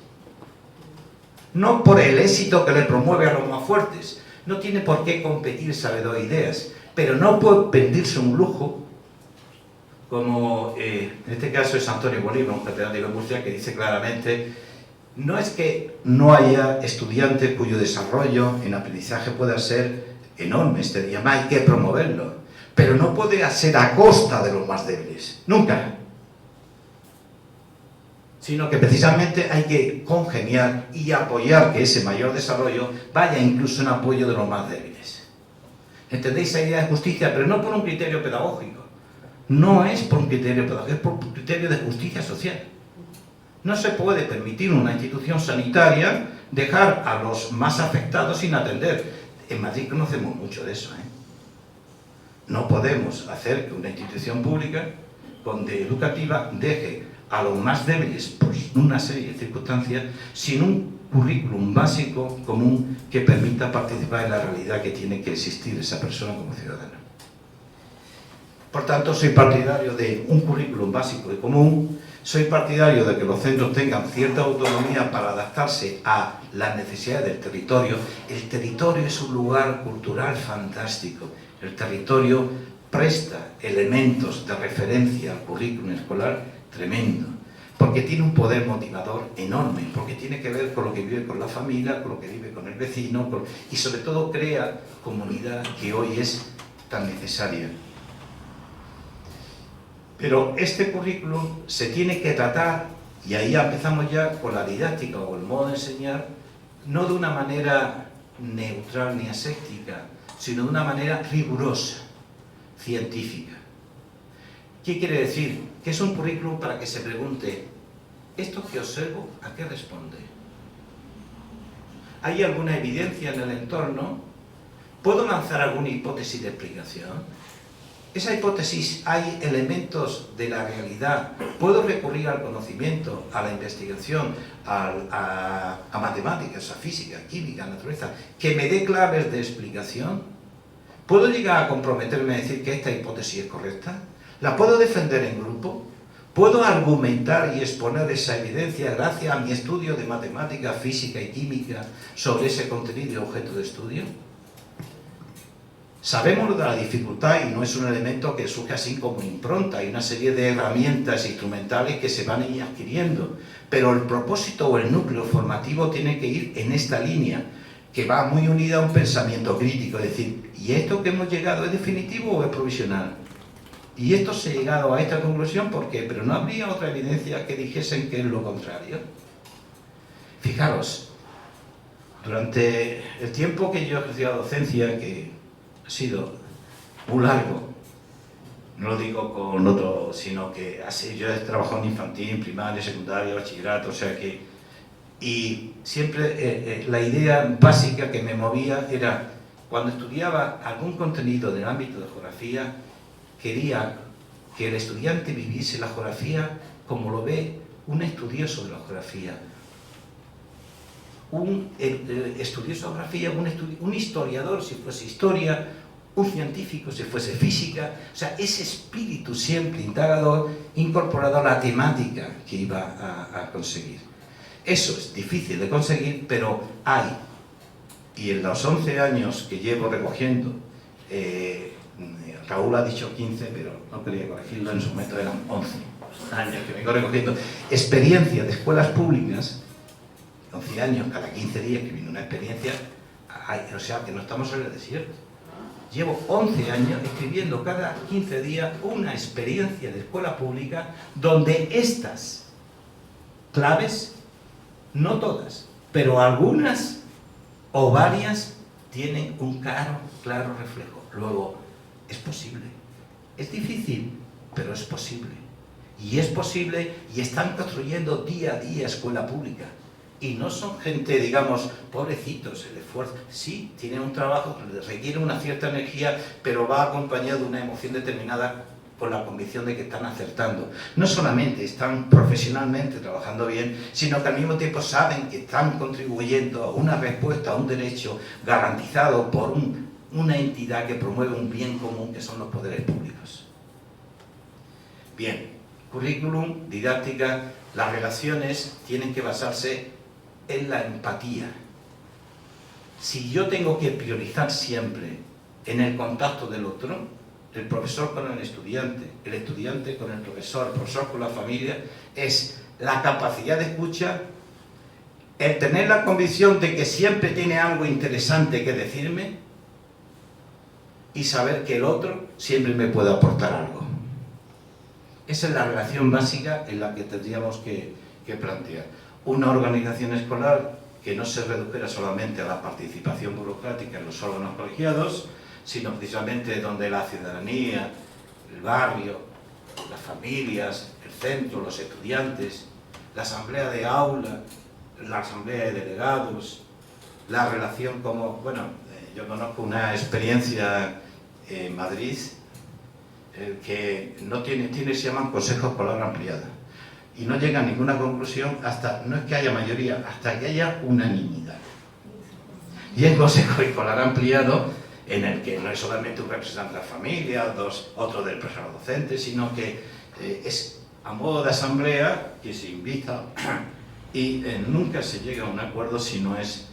[SPEAKER 2] no por el éxito que le promueve a los más fuertes. No tiene por qué competir, sabe, dos ideas, pero no puede vendirse un lujo como en este caso es Antonio Bolívar, un catedrático de Murcia, que dice claramente: no es que no haya estudiantes cuyo desarrollo en aprendizaje pueda ser enorme, y además hay que promoverlo, pero no puede ser a costa de los más débiles, nunca. Sino que precisamente hay que congeniar y apoyar que ese mayor desarrollo vaya incluso en apoyo de los más débiles. ¿Entendéis esa idea de justicia? Pero no por un criterio pedagógico. No es por un criterio pedagógico, es por un criterio de justicia social. No se puede permitir una institución sanitaria dejar a los más afectados sin atender. En Madrid conocemos mucho de eso, ¿eh? No podemos hacer que una institución pública educativa deje a los más débiles por una serie de circunstancias sin un currículum básico común que permita participar en la realidad que tiene que existir esa persona como ciudadana. Por tanto, soy partidario de un currículum básico y común, soy partidario de que los centros tengan cierta autonomía para adaptarse a las necesidades del territorio. El territorio es un lugar cultural fantástico. El territorio presta elementos de referencia al currículum escolar tremendo, porque tiene un poder motivador enorme, porque tiene que ver con lo que vive con la familia, con lo que vive con el vecino, y sobre todo crea comunidad, que hoy es tan necesaria. Pero este currículum se tiene que tratar, y ahí empezamos ya con la didáctica o el modo de enseñar, no de una manera neutral ni aséptica, sino de una manera rigurosa, científica. ¿Qué quiere decir? Que es un currículum para que se pregunte: ¿esto que observo a qué responde? ¿Hay alguna evidencia en el entorno? ¿Puedo lanzar alguna hipótesis de explicación? ¿Esa hipótesis hay elementos de la realidad? ¿Puedo recurrir al conocimiento, a la investigación, a matemáticas, a física, química, naturaleza, que me dé claves de explicación? ¿Puedo llegar a comprometerme a decir que esta hipótesis es correcta? ¿La puedo defender en grupo? ¿Puedo argumentar y exponer esa evidencia gracias a mi estudio de matemática, física y química sobre ese contenido y objeto de estudio? Sabemos de la dificultad y no es un elemento que surge así como impronta. Hay una serie de herramientas instrumentales que se van a ir adquiriendo, pero el propósito o el núcleo formativo tiene que ir en esta línea, que va muy unida a un pensamiento crítico, es decir, ¿y esto que hemos llegado es definitivo o es provisional? Y esto se ha llegado a esta conclusión, ¿por qué? Pero no habría otra evidencia que dijesen que es lo contrario. Fijaros, durante el tiempo que yo he ejercido la docencia, que ha sido muy largo, no lo digo con otro, sino que así yo he trabajado en infantil, primaria, secundaria, bachillerato, o sea que... Y siempre la idea básica que me movía era, cuando estudiaba algún contenido del ámbito de geografía, quería que el estudiante viviese la geografía como lo ve un estudioso de la geografía. Un estudioso de geografía, un historiador si fuese historia, un científico si fuese física, o sea, ese espíritu siempre indagador incorporado a la temática que iba a conseguir. Eso es difícil de conseguir, pero hay, y en los 11 años que llevo recogiendo, Raúl ha dicho 15, pero no quería corregirlo, en su momento eran 11 años que vengo recogiendo, experiencia de escuelas públicas, 11 años, cada 15 días que viene una experiencia, o sea, que no estamos en el desierto. Llevo 11 años escribiendo cada 15 días una experiencia de escuela pública donde estas claves, no todas, pero algunas o varias, tienen un claro reflejo. Luego, es posible. Es difícil, pero es posible. Y es posible, y están construyendo día a día escuela pública. Y no son gente, digamos, pobrecitos, el esfuerzo. Sí, tienen un trabajo, requiere una cierta energía, pero va acompañado de una emoción determinada con la convicción de que están acertando. No solamente están profesionalmente trabajando bien, sino que al mismo tiempo saben que están contribuyendo a una respuesta, a un derecho garantizado por una entidad que promueve un bien común, que son los poderes públicos. Bien, currículum, didáctica, las relaciones tienen que basarse en la empatía. Si yo tengo que priorizar siempre en el contacto del otro, el profesor con el estudiante con el profesor con la familia, es la capacidad de escucha, el tener la convicción de que siempre tiene algo interesante que decirme y saber que el otro siempre me puede aportar algo. Esa es la relación básica en la que tendríamos que plantear. Una organización escolar que no se redujera solamente a la participación burocrática en los órganos colegiados, sino precisamente donde la ciudadanía, el barrio, las familias, el centro, los estudiantes, la asamblea de aula, la asamblea de delegados, la relación como... Bueno, yo conozco una experiencia en Madrid que se llaman consejos escolar ampliada y no llega a ninguna conclusión hasta, no es que haya mayoría, hasta que haya unanimidad. Y el consejo escolar ampliado, en el que no es solamente un representante de la familia, otro del personal docente, sino que es a modo de asamblea que se invita y nunca se llega a un acuerdo si no es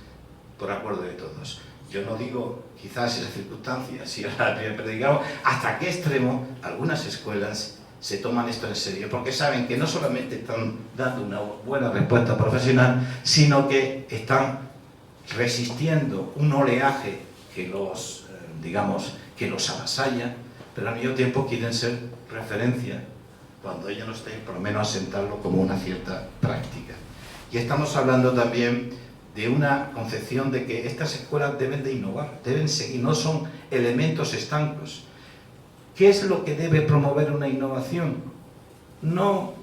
[SPEAKER 2] por acuerdo de todos. Yo no digo, quizás en las circunstancias, si pero digamos, hasta qué extremo algunas escuelas se toman esto en serio, porque saben que no solamente están dando una buena respuesta profesional, sino que están resistiendo un oleaje que los, que los avasalla, pero al mismo tiempo quieren ser referencia, cuando ella no esté, por lo menos asentarlo como una cierta práctica. Y estamos hablando también de una concepción de que estas escuelas deben de innovar, deben seguir, no son elementos estancos. ¿Qué es lo que debe promover una innovación? No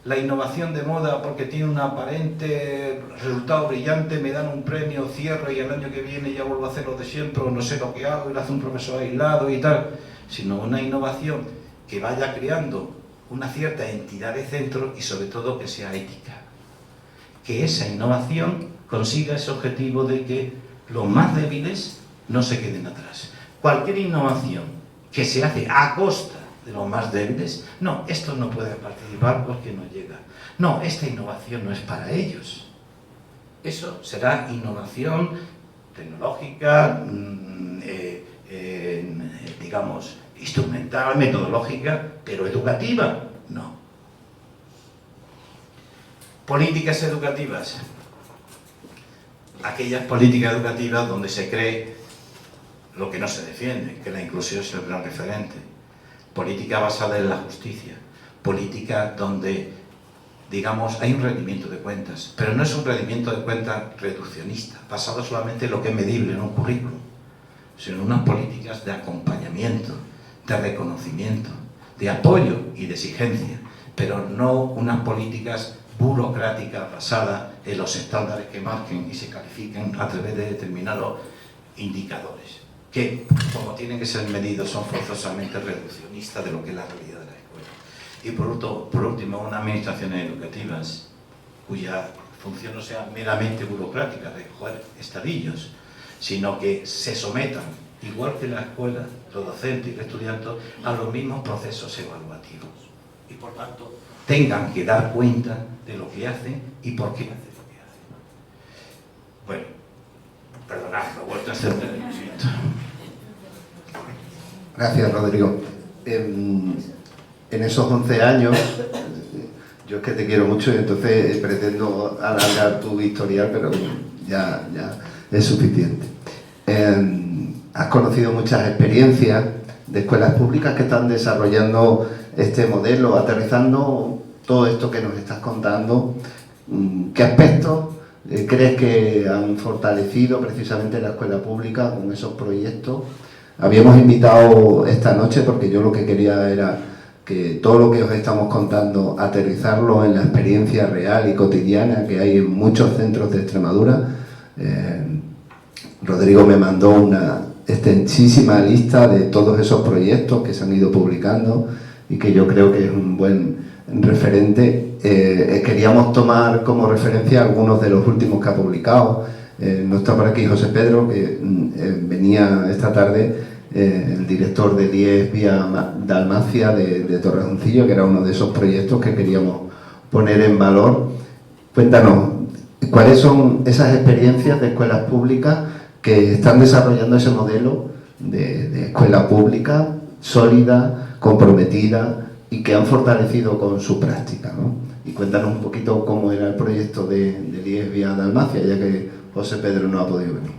[SPEAKER 2] la innovación de moda porque tiene un aparente resultado brillante, me dan un premio, cierro y el año que viene ya vuelvo a hacer lo de siempre, o no sé lo que hago y lo hace un profesor aislado y tal, sino una innovación que vaya creando una cierta entidad de centro y sobre todo que sea ética. Que esa innovación consiga ese objetivo de que los más débiles no se queden atrás. Cualquier innovación que se hace a costa de los más débiles, no, estos no pueden participar porque no llega. No, esta innovación no es para ellos. Eso será innovación tecnológica, digamos, instrumental, metodológica, pero educativa, no. Políticas educativas. Aquellas políticas educativas donde se cree lo que no se defiende, que la inclusión es el gran referente. Política basada en la justicia. Política donde, digamos, hay un rendimiento de cuentas, pero no es un rendimiento de cuentas reduccionista, basado solamente en lo que es medible en un currículum, sino en unas políticas de acompañamiento, de reconocimiento, de apoyo y de exigencia, pero no unas políticas burocráticas basadas en los estándares que marquen y se califiquen a través de determinados indicadores, que, como tienen que ser medidos, son forzosamente reduccionistas de lo que es la realidad de la escuela. Y por último, unas administraciones educativas cuya función no sea meramente burocrática, de recoger estadillos, sino que se sometan, igual que la escuela, los docentes y los estudiantes, a los mismos procesos evaluativos. Y por tanto, tengan que dar cuenta de lo que hacen y por qué hacen lo que hacen. Bueno, perdonad, me he vuelto a hacer lo siento.
[SPEAKER 1] Gracias, Rodrigo. En esos 11 años, yo es que te quiero mucho y entonces pretendo alargar tu historial, pero ya es suficiente. Has conocido muchas experiencias de escuelas públicas que están desarrollando este modelo, aterrizando todo esto que nos estás contando. ¿Qué aspectos crees que han fortalecido precisamente la escuela pública con esos proyectos? Habíamos invitado esta noche porque yo lo que quería era que todo lo que os estamos contando, aterrizarlo en la experiencia real y cotidiana que hay en muchos centros de Extremadura. Rodrigo me mandó una extensísima lista de todos esos proyectos que se han ido publicando y que yo creo que es un buen referente. Queríamos tomar como referencia algunos de los últimos que ha publicado. No está por aquí José Pedro, que venía esta tarde, el director del IES Vía Dalmacia de Torrejoncillo, que era uno de esos proyectos que queríamos poner en valor. Cuéntanos, ¿cuáles son esas experiencias de escuelas públicas que están desarrollando ese modelo de escuela pública sólida, comprometida y que han fortalecido con su práctica, ¿no? Y cuéntanos un poquito cómo era el proyecto del IES Vía Dalmacia, ya que José Pedro no ha podido venir.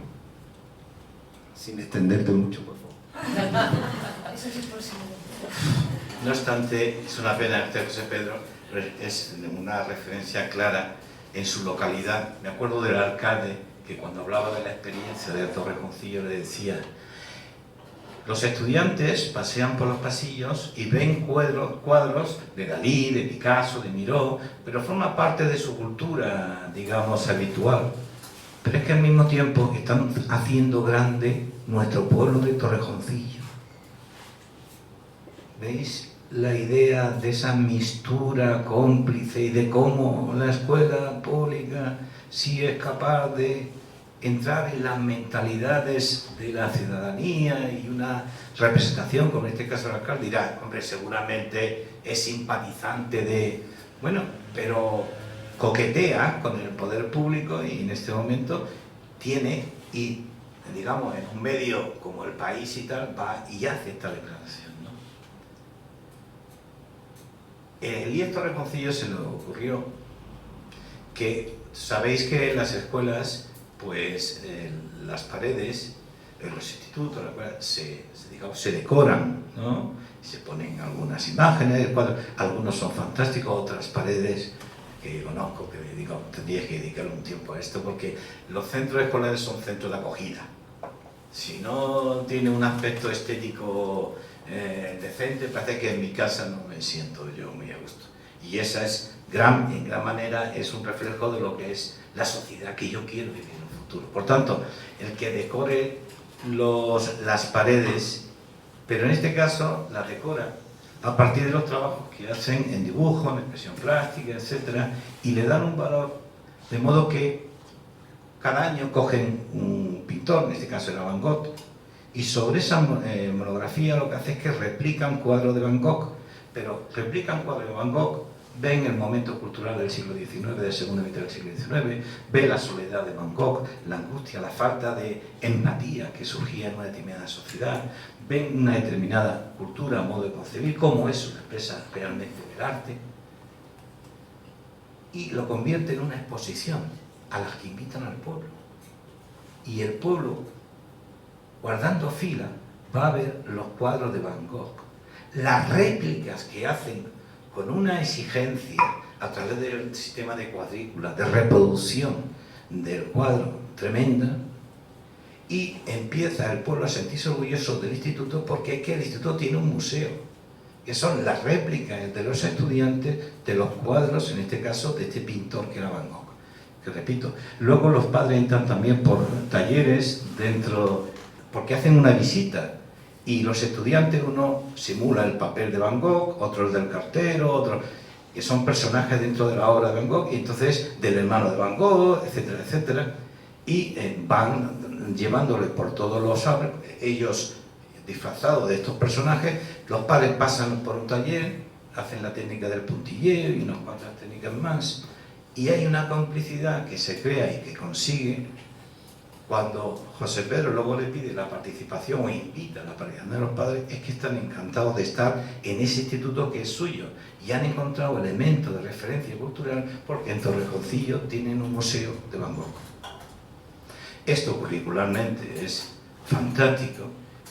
[SPEAKER 1] Sin extenderte mucho, por favor.
[SPEAKER 3] Eso sí es posible.
[SPEAKER 2] No obstante, es una pena que José Pedro es una referencia clara en su localidad. Me acuerdo del alcalde que cuando hablaba de la experiencia de Torrejoncillo le decía: los estudiantes pasean por los pasillos y ven cuadros de Dalí, de Picasso, de Miró, pero forma parte de su cultura, digamos, habitual. Pero es que al mismo tiempo están haciendo grande nuestro pueblo de Torrejoncillo. ¿Veis la idea de esa mistura cómplice y de cómo la escuela pública sí es capaz de entrar en las mentalidades de la ciudadanía y una representación, como en este caso el alcalde dirá, hombre, seguramente es simpatizante de... Bueno, pero coquetea con el poder público y en este momento tiene, y digamos, en un medio como El País y tal, va y hace esta declaración, ¿no? El IES Torrejoncillo se le ocurrió que, sabéis que en las escuelas, pues las paredes, en los institutos, se decoran, ¿no? Se ponen algunas imágenes, algunos son fantásticos, otras paredes que conozco, que tendría que dedicar un tiempo a esto, porque los centros escolares son centros de acogida. Si no tiene un aspecto estético decente, parece que en mi casa no me siento yo muy a gusto. Y esa es en gran manera es un reflejo de lo que es la sociedad que yo quiero vivir en un futuro. Por tanto, el que decore las paredes, pero en este caso las decora a partir de los trabajos que hacen en dibujo, en expresión plástica, etc. Y le dan un valor, de modo que cada año cogen un pintor, en este caso era Van Gogh, y sobre esa monografía lo que hace es que replican cuadros de Van Gogh, pero replican cuadros de Van Gogh, ven el momento cultural del siglo XIX, del segundo mitad del siglo XIX, ve la soledad de Van Gogh, la angustia, la falta de empatía que surgía en una determinada sociedad, ven una determinada cultura, modo de concebir, cómo eso expresa realmente el arte, y lo convierte en una exposición a las que invitan al pueblo. Y el pueblo, guardando fila, va a ver los cuadros de Van Gogh, las réplicas que hacen con una exigencia a través del sistema de cuadrícula, de reproducción del cuadro tremenda, y empieza el pueblo a sentirse orgulloso del instituto, porque es que el instituto tiene un museo, que son las réplicas de los estudiantes de los cuadros, en este caso de este pintor que era Van Gogh. Que repito, luego los padres entran también por talleres dentro, porque hacen una visita, y los estudiantes, uno simula el papel de Van Gogh, otro el del cartero, otro, que son personajes dentro de la obra de Van Gogh, y entonces del hermano de Van Gogh, etcétera, etcétera, y van llevándoles por todos los ellos disfrazados de estos personajes. Los padres pasan por un taller, hacen la técnica del puntilleo y unas cuantas técnicas más, y hay una complicidad que se crea y que consigue cuando José Pedro luego le pide la participación o invita a la participación de los padres. Es que están encantados de estar en ese instituto que es suyo y han encontrado elementos de referencia cultural, porque en Torrejoncillo tienen un museo de Van Gogh. Esto curricularmente es fantástico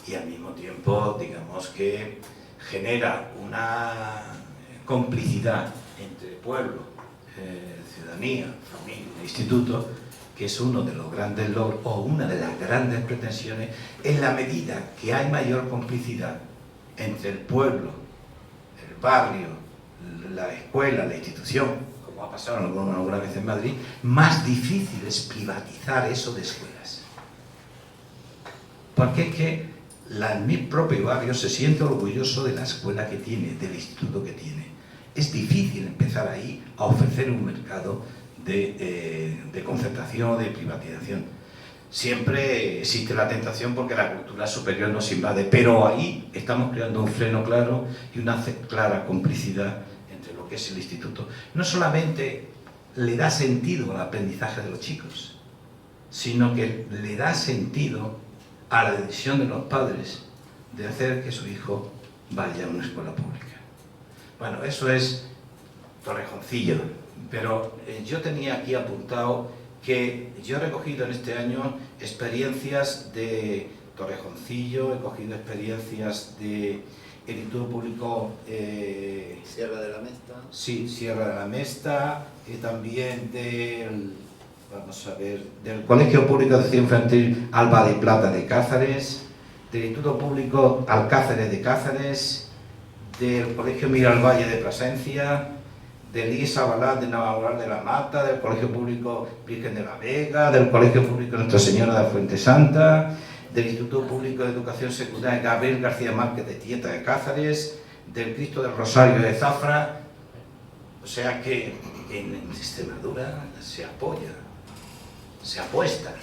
[SPEAKER 2] y al mismo tiempo, digamos que genera una complicidad entre pueblo, ciudadanía, familia e instituto, que es uno de los grandes logros o una de las grandes pretensiones, en la medida que hay mayor complicidad entre el pueblo, el barrio, la escuela, la institución, como ha pasado alguna vez en Madrid, más difícil es privatizar eso de escuelas. Porque es que mi propio barrio se siente orgulloso de la escuela que tiene, del instituto que tiene. Es difícil empezar ahí a ofrecer un mercado de concentración o de privatización. Siempre existe la tentación porque la cultura superior nos invade, pero ahí estamos creando un freno claro y una clara complicidad entre lo que es el instituto. No solamente le da sentido al aprendizaje de los chicos, sino que le da sentido a la decisión de los padres de hacer que su hijo vaya a una escuela pública. Bueno, eso es Torrejoncillo, pero yo tenía aquí apuntado que yo he recogido en este año experiencias de Torrejoncillo, he cogido experiencias de el Instituto Público
[SPEAKER 1] Sierra de la Mesta.
[SPEAKER 2] Sí, Sierra de la Mesta, y también del, vamos a ver, del Colegio Público de Educación Infantil Alba de Plata de Cáceres, del Instituto Público Alcáceres de Cáceres, del Colegio Miralvalle de Plasencia, del IES Abalá de Navajoral de la Mata, del Colegio Público Virgen de la Vega, del Colegio Público Nuestra Señora de Fuente Santa, del Instituto Público de Educación Secundaria Gabriel García Márquez de Tieta de Cáceres, del Cristo del Rosario de Zafra. O sea que en Extremadura se apoya, se apuesta,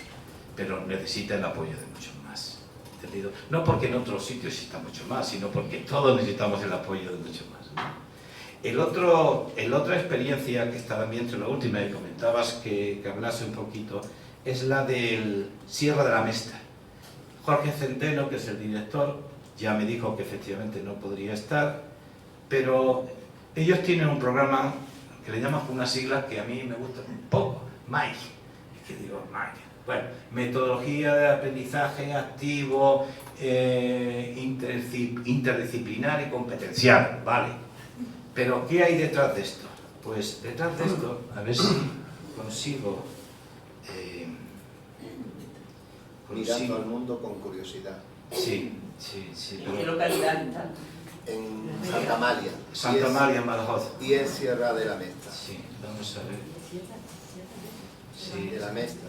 [SPEAKER 2] pero necesita el apoyo de muchos más. ¿Entendido? No porque en otros sitios exista mucho más, sino porque todos necesitamos el apoyo de muchos más, ¿no? La otra experiencia que está también entre la última que comentabas que hablase un poquito es la del Sierra de la Mesta. Jorge Centeno, que es el director, ya me dijo que efectivamente no podría estar, pero ellos tienen un programa que le llaman con unas siglas que a mí me gustan un poco, MAIC. Es que digo, MAIC. Bueno, metodología de aprendizaje activo, interdisciplinar y competencial, vale. Pero ¿qué hay detrás de esto? Pues detrás de esto, a ver si consigo...
[SPEAKER 1] Mirando al mundo con curiosidad.
[SPEAKER 2] Sí, sí, sí.
[SPEAKER 3] ¿En qué localidad?
[SPEAKER 1] En Santa Amalia.
[SPEAKER 2] Santa Amalia, en Badajoz.
[SPEAKER 1] Y en Sierra de la Mesta.
[SPEAKER 2] Sí, vamos a ver. Sí.
[SPEAKER 1] De la Mesta.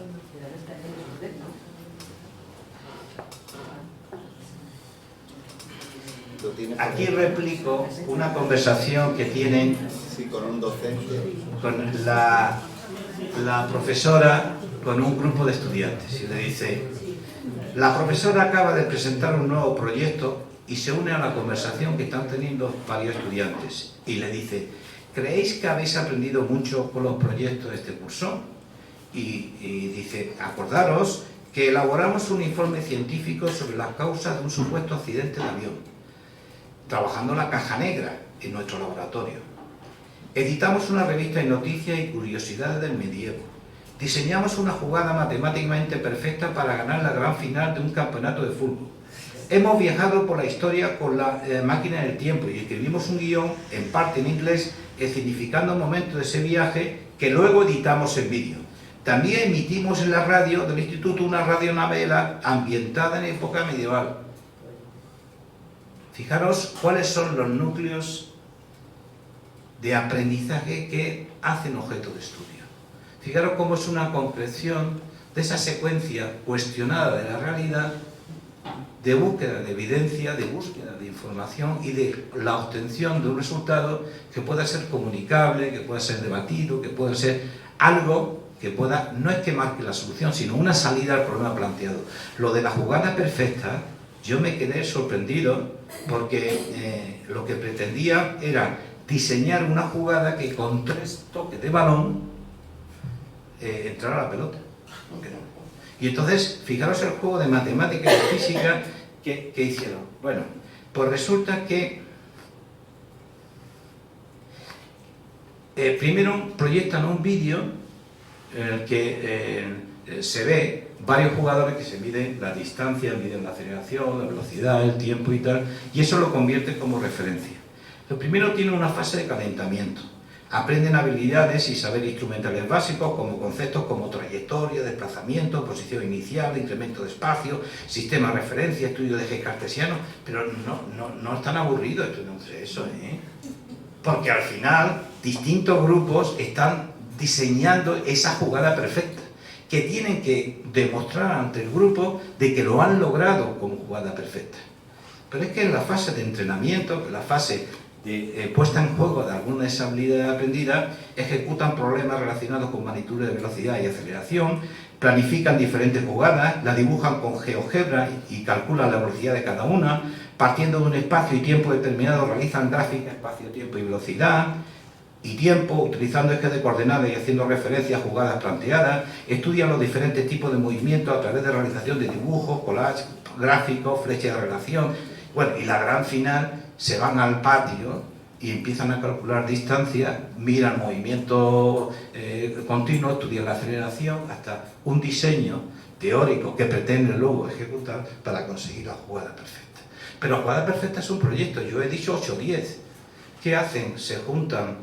[SPEAKER 2] Aquí replico una conversación que tienen
[SPEAKER 1] con un docente,
[SPEAKER 2] con la profesora, con un grupo de estudiantes, y le dice: la profesora acaba de presentar un nuevo proyecto y se une a la conversación que están teniendo varios estudiantes, y le dice: ¿creéis que habéis aprendido mucho con los proyectos de este curso? Y dice: acordaros que elaboramos un informe científico sobre las causas de un supuesto accidente de avión, trabajando la caja negra en nuestro laboratorio. Editamos una revista de noticias y curiosidades del medievo. Diseñamos una jugada matemáticamente perfecta para ganar la gran final de un campeonato de fútbol. Hemos viajado por la historia con la máquina del tiempo y escribimos un guión, en parte en inglés, escenificando momentos de ese viaje que luego editamos en vídeo. También emitimos en la radio del instituto una radionovela ambientada en época medieval. Fijaros cuáles son los núcleos de aprendizaje que hacen objeto de estudio. Fijaros cómo es una concreción de esa secuencia cuestionada de la realidad, de búsqueda de evidencia, de búsqueda de información y de la obtención de un resultado que pueda ser comunicable, que pueda ser debatido, que pueda ser algo que pueda, no es que marque la solución, sino una salida al problema planteado. Lo de la jugada perfecta, yo me quedé sorprendido porque lo que pretendía era diseñar una jugada que con 3 toques de balón entrara la pelota. Y entonces, fijaros el juego de matemáticas y física que hicieron. Bueno, pues resulta que primero proyectan un vídeo en el que se ve varios jugadores que se miden la distancia, miden la aceleración, la velocidad, el tiempo y tal, y eso lo convierte como referencia. Lo primero tiene una fase de calentamiento. Aprenden habilidades y saberes instrumentales básicos como conceptos como trayectoria, desplazamiento, posición inicial, incremento de espacio, sistema de referencia, estudio de ejes cartesianos, pero no están aburridos estudiándose eso, porque al final distintos grupos están diseñando esa jugada perfecta, que tienen que demostrar ante el grupo de que lo han logrado como jugada perfecta. Pero es que en la fase de entrenamiento, en la fase de puesta en juego de alguna de esas habilidades aprendidas, ejecutan problemas relacionados con magnitudes de velocidad y aceleración, planifican diferentes jugadas, la dibujan con GeoGebra y calculan la velocidad de cada una, partiendo de un espacio y tiempo determinado realizan gráficas, espacio, tiempo y velocidad, y tiempo, utilizando ejes de coordenadas y haciendo referencia a jugadas planteadas, estudian los diferentes tipos de movimientos a través de realización de dibujos, collages, gráficos, flechas de relación. Bueno, y la gran final se van al patio y empiezan a calcular distancia, miran movimiento continuo, estudian la aceleración, hasta un diseño teórico que pretende luego ejecutar para conseguir la jugada perfecta. Pero la jugada perfecta es un proyecto, yo he dicho 8 o 10. ¿Qué hacen? Se juntan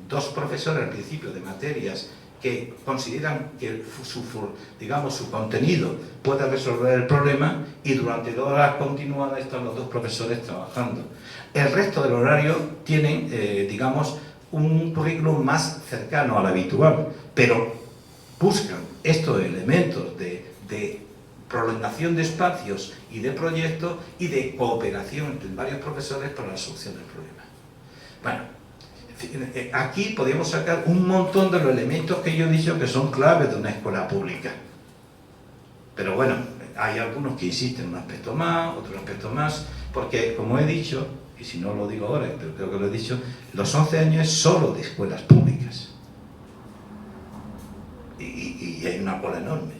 [SPEAKER 2] dos profesores al principio de materias que consideran que su contenido puede resolver el problema, y durante 2 horas continuadas están los 2 profesores trabajando. El resto del horario tienen, un currículum más cercano al habitual, pero buscan estos elementos de prolongación de espacios y de proyectos y de cooperación entre varios profesores para la solución del problema. Bueno, aquí podemos sacar un montón de los elementos que yo he dicho que son claves de una escuela pública. Pero bueno, hay algunos que insisten en un aspecto más, otro aspecto más, porque como he dicho, y si no lo digo ahora, pero creo que lo he dicho, los 11 años es solo de escuelas públicas. Y hay una cola enorme.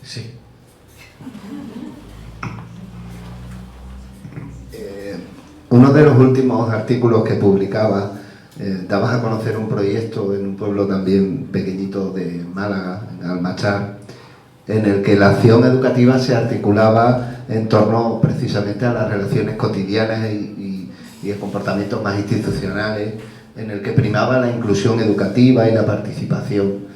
[SPEAKER 2] Sí.
[SPEAKER 1] Uno de los últimos artículos que publicaba, dabas a conocer un proyecto en un pueblo también pequeñito de Málaga, en Almachar, en el que la acción educativa se articulaba en torno precisamente a las relaciones cotidianas y a comportamientos más institucionales, en el que primaba la inclusión educativa y la participación.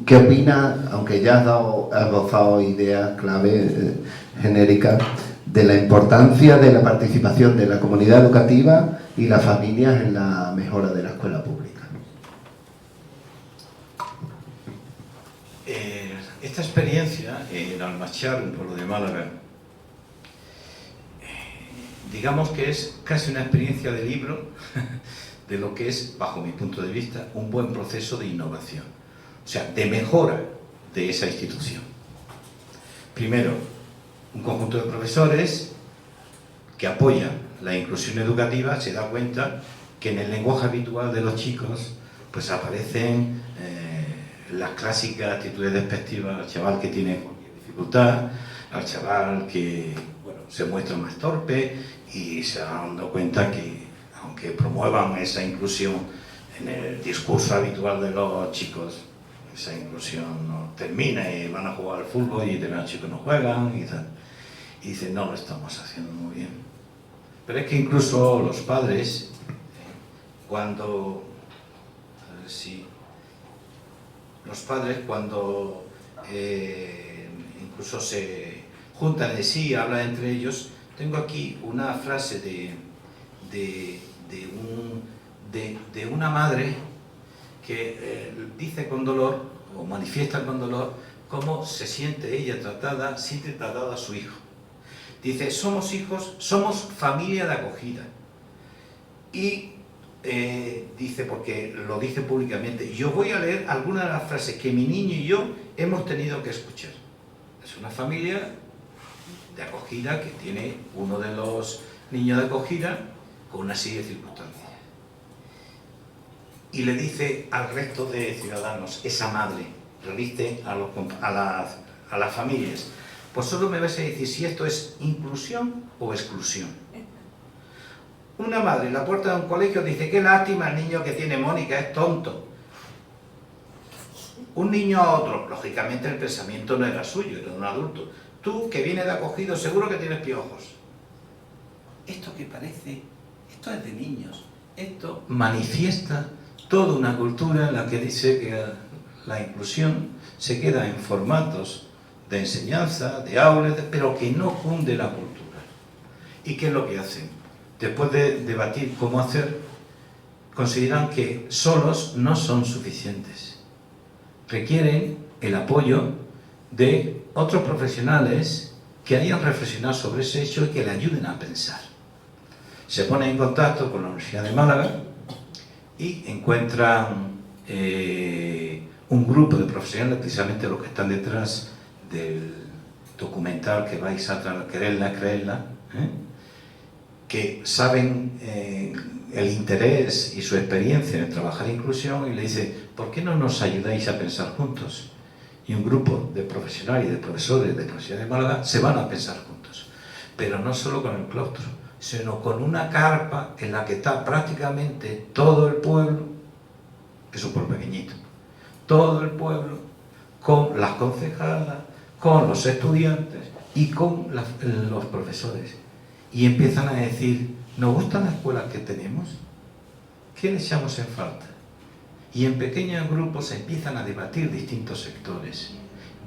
[SPEAKER 1] ¿Qué opina, aunque ya has esbozado ideas clave genéricas, de la importancia de la participación de la comunidad educativa y las familias en la mejora de la escuela pública?
[SPEAKER 2] Esta experiencia en Almachar, un pueblo de Málaga, digamos que es casi una experiencia de libro de lo que es, bajo mi punto de vista, un buen proceso de innovación, o sea, de mejora de esa institución. Primero, un conjunto de profesores que apoyan la inclusión educativa se da cuenta que en el lenguaje habitual de los chicos pues aparecen las clásicas actitudes despectivas al chaval que tiene cualquier dificultad, al chaval que se muestra más torpe, y se han dado cuenta que aunque promuevan esa inclusión en el discurso habitual de los chicos, esa inclusión no termina y van a jugar al fútbol y los chicos no juegan y tal. Y dicen, no lo estamos haciendo muy bien. Pero es que incluso los padres, cuando incluso se juntan de sí, hablan entre ellos. Tengo aquí una frase de una madre que dice con dolor, o manifiesta con dolor, cómo se siente ella siente tratada a su hijo. Dice, somos hijos, somos familia de acogida. Y dice, porque lo dice públicamente, yo voy a leer algunas de las frases que mi niño y yo hemos tenido que escuchar. Es una familia de acogida que tiene uno de los niños de acogida con una serie de circunstancias. Y le dice al resto de ciudadanos, esa madre, reviste a las familias, pues solo me vais a decir si esto es inclusión o exclusión. Una madre en la puerta de un colegio dice, qué lástima el niño que tiene Mónica, es tonto. Un niño a otro, lógicamente el pensamiento no era suyo, era de un adulto. Tú, que vienes de acogido, seguro que tienes piojos. Esto que parece, esto es de niños. Esto manifiesta toda una cultura en la que dice que la inclusión se queda en formatos de enseñanza, de aulas, pero que no cunde la cultura. ¿Y qué es lo que hacen? Después de debatir cómo hacer, consideran que solos no son suficientes. Requieren el apoyo de otros profesionales que hayan reflexionado sobre ese hecho y que le ayuden a pensar. Se ponen en contacto con la Universidad de Málaga y encuentran un grupo de profesionales, precisamente los que están detrás del documental que vais a creerla, que saben el interés y su experiencia en trabajar inclusión, y le dice, ¿por qué no nos ayudáis a pensar juntos? Y un grupo de profesionales y de profesores de la Universidad de Málaga se van a pensar juntos. pero no solo con el claustro, sino con una carpa en la que está prácticamente todo el pueblo, que es un pueblo pequeñito, todo el pueblo, con las concejalas, con los estudiantes y con los profesores. Y empiezan a decir, ¿nos gustan las escuelas que tenemos? ¿Qué le echamos en falta? Y en pequeños grupos empiezan a debatir distintos sectores.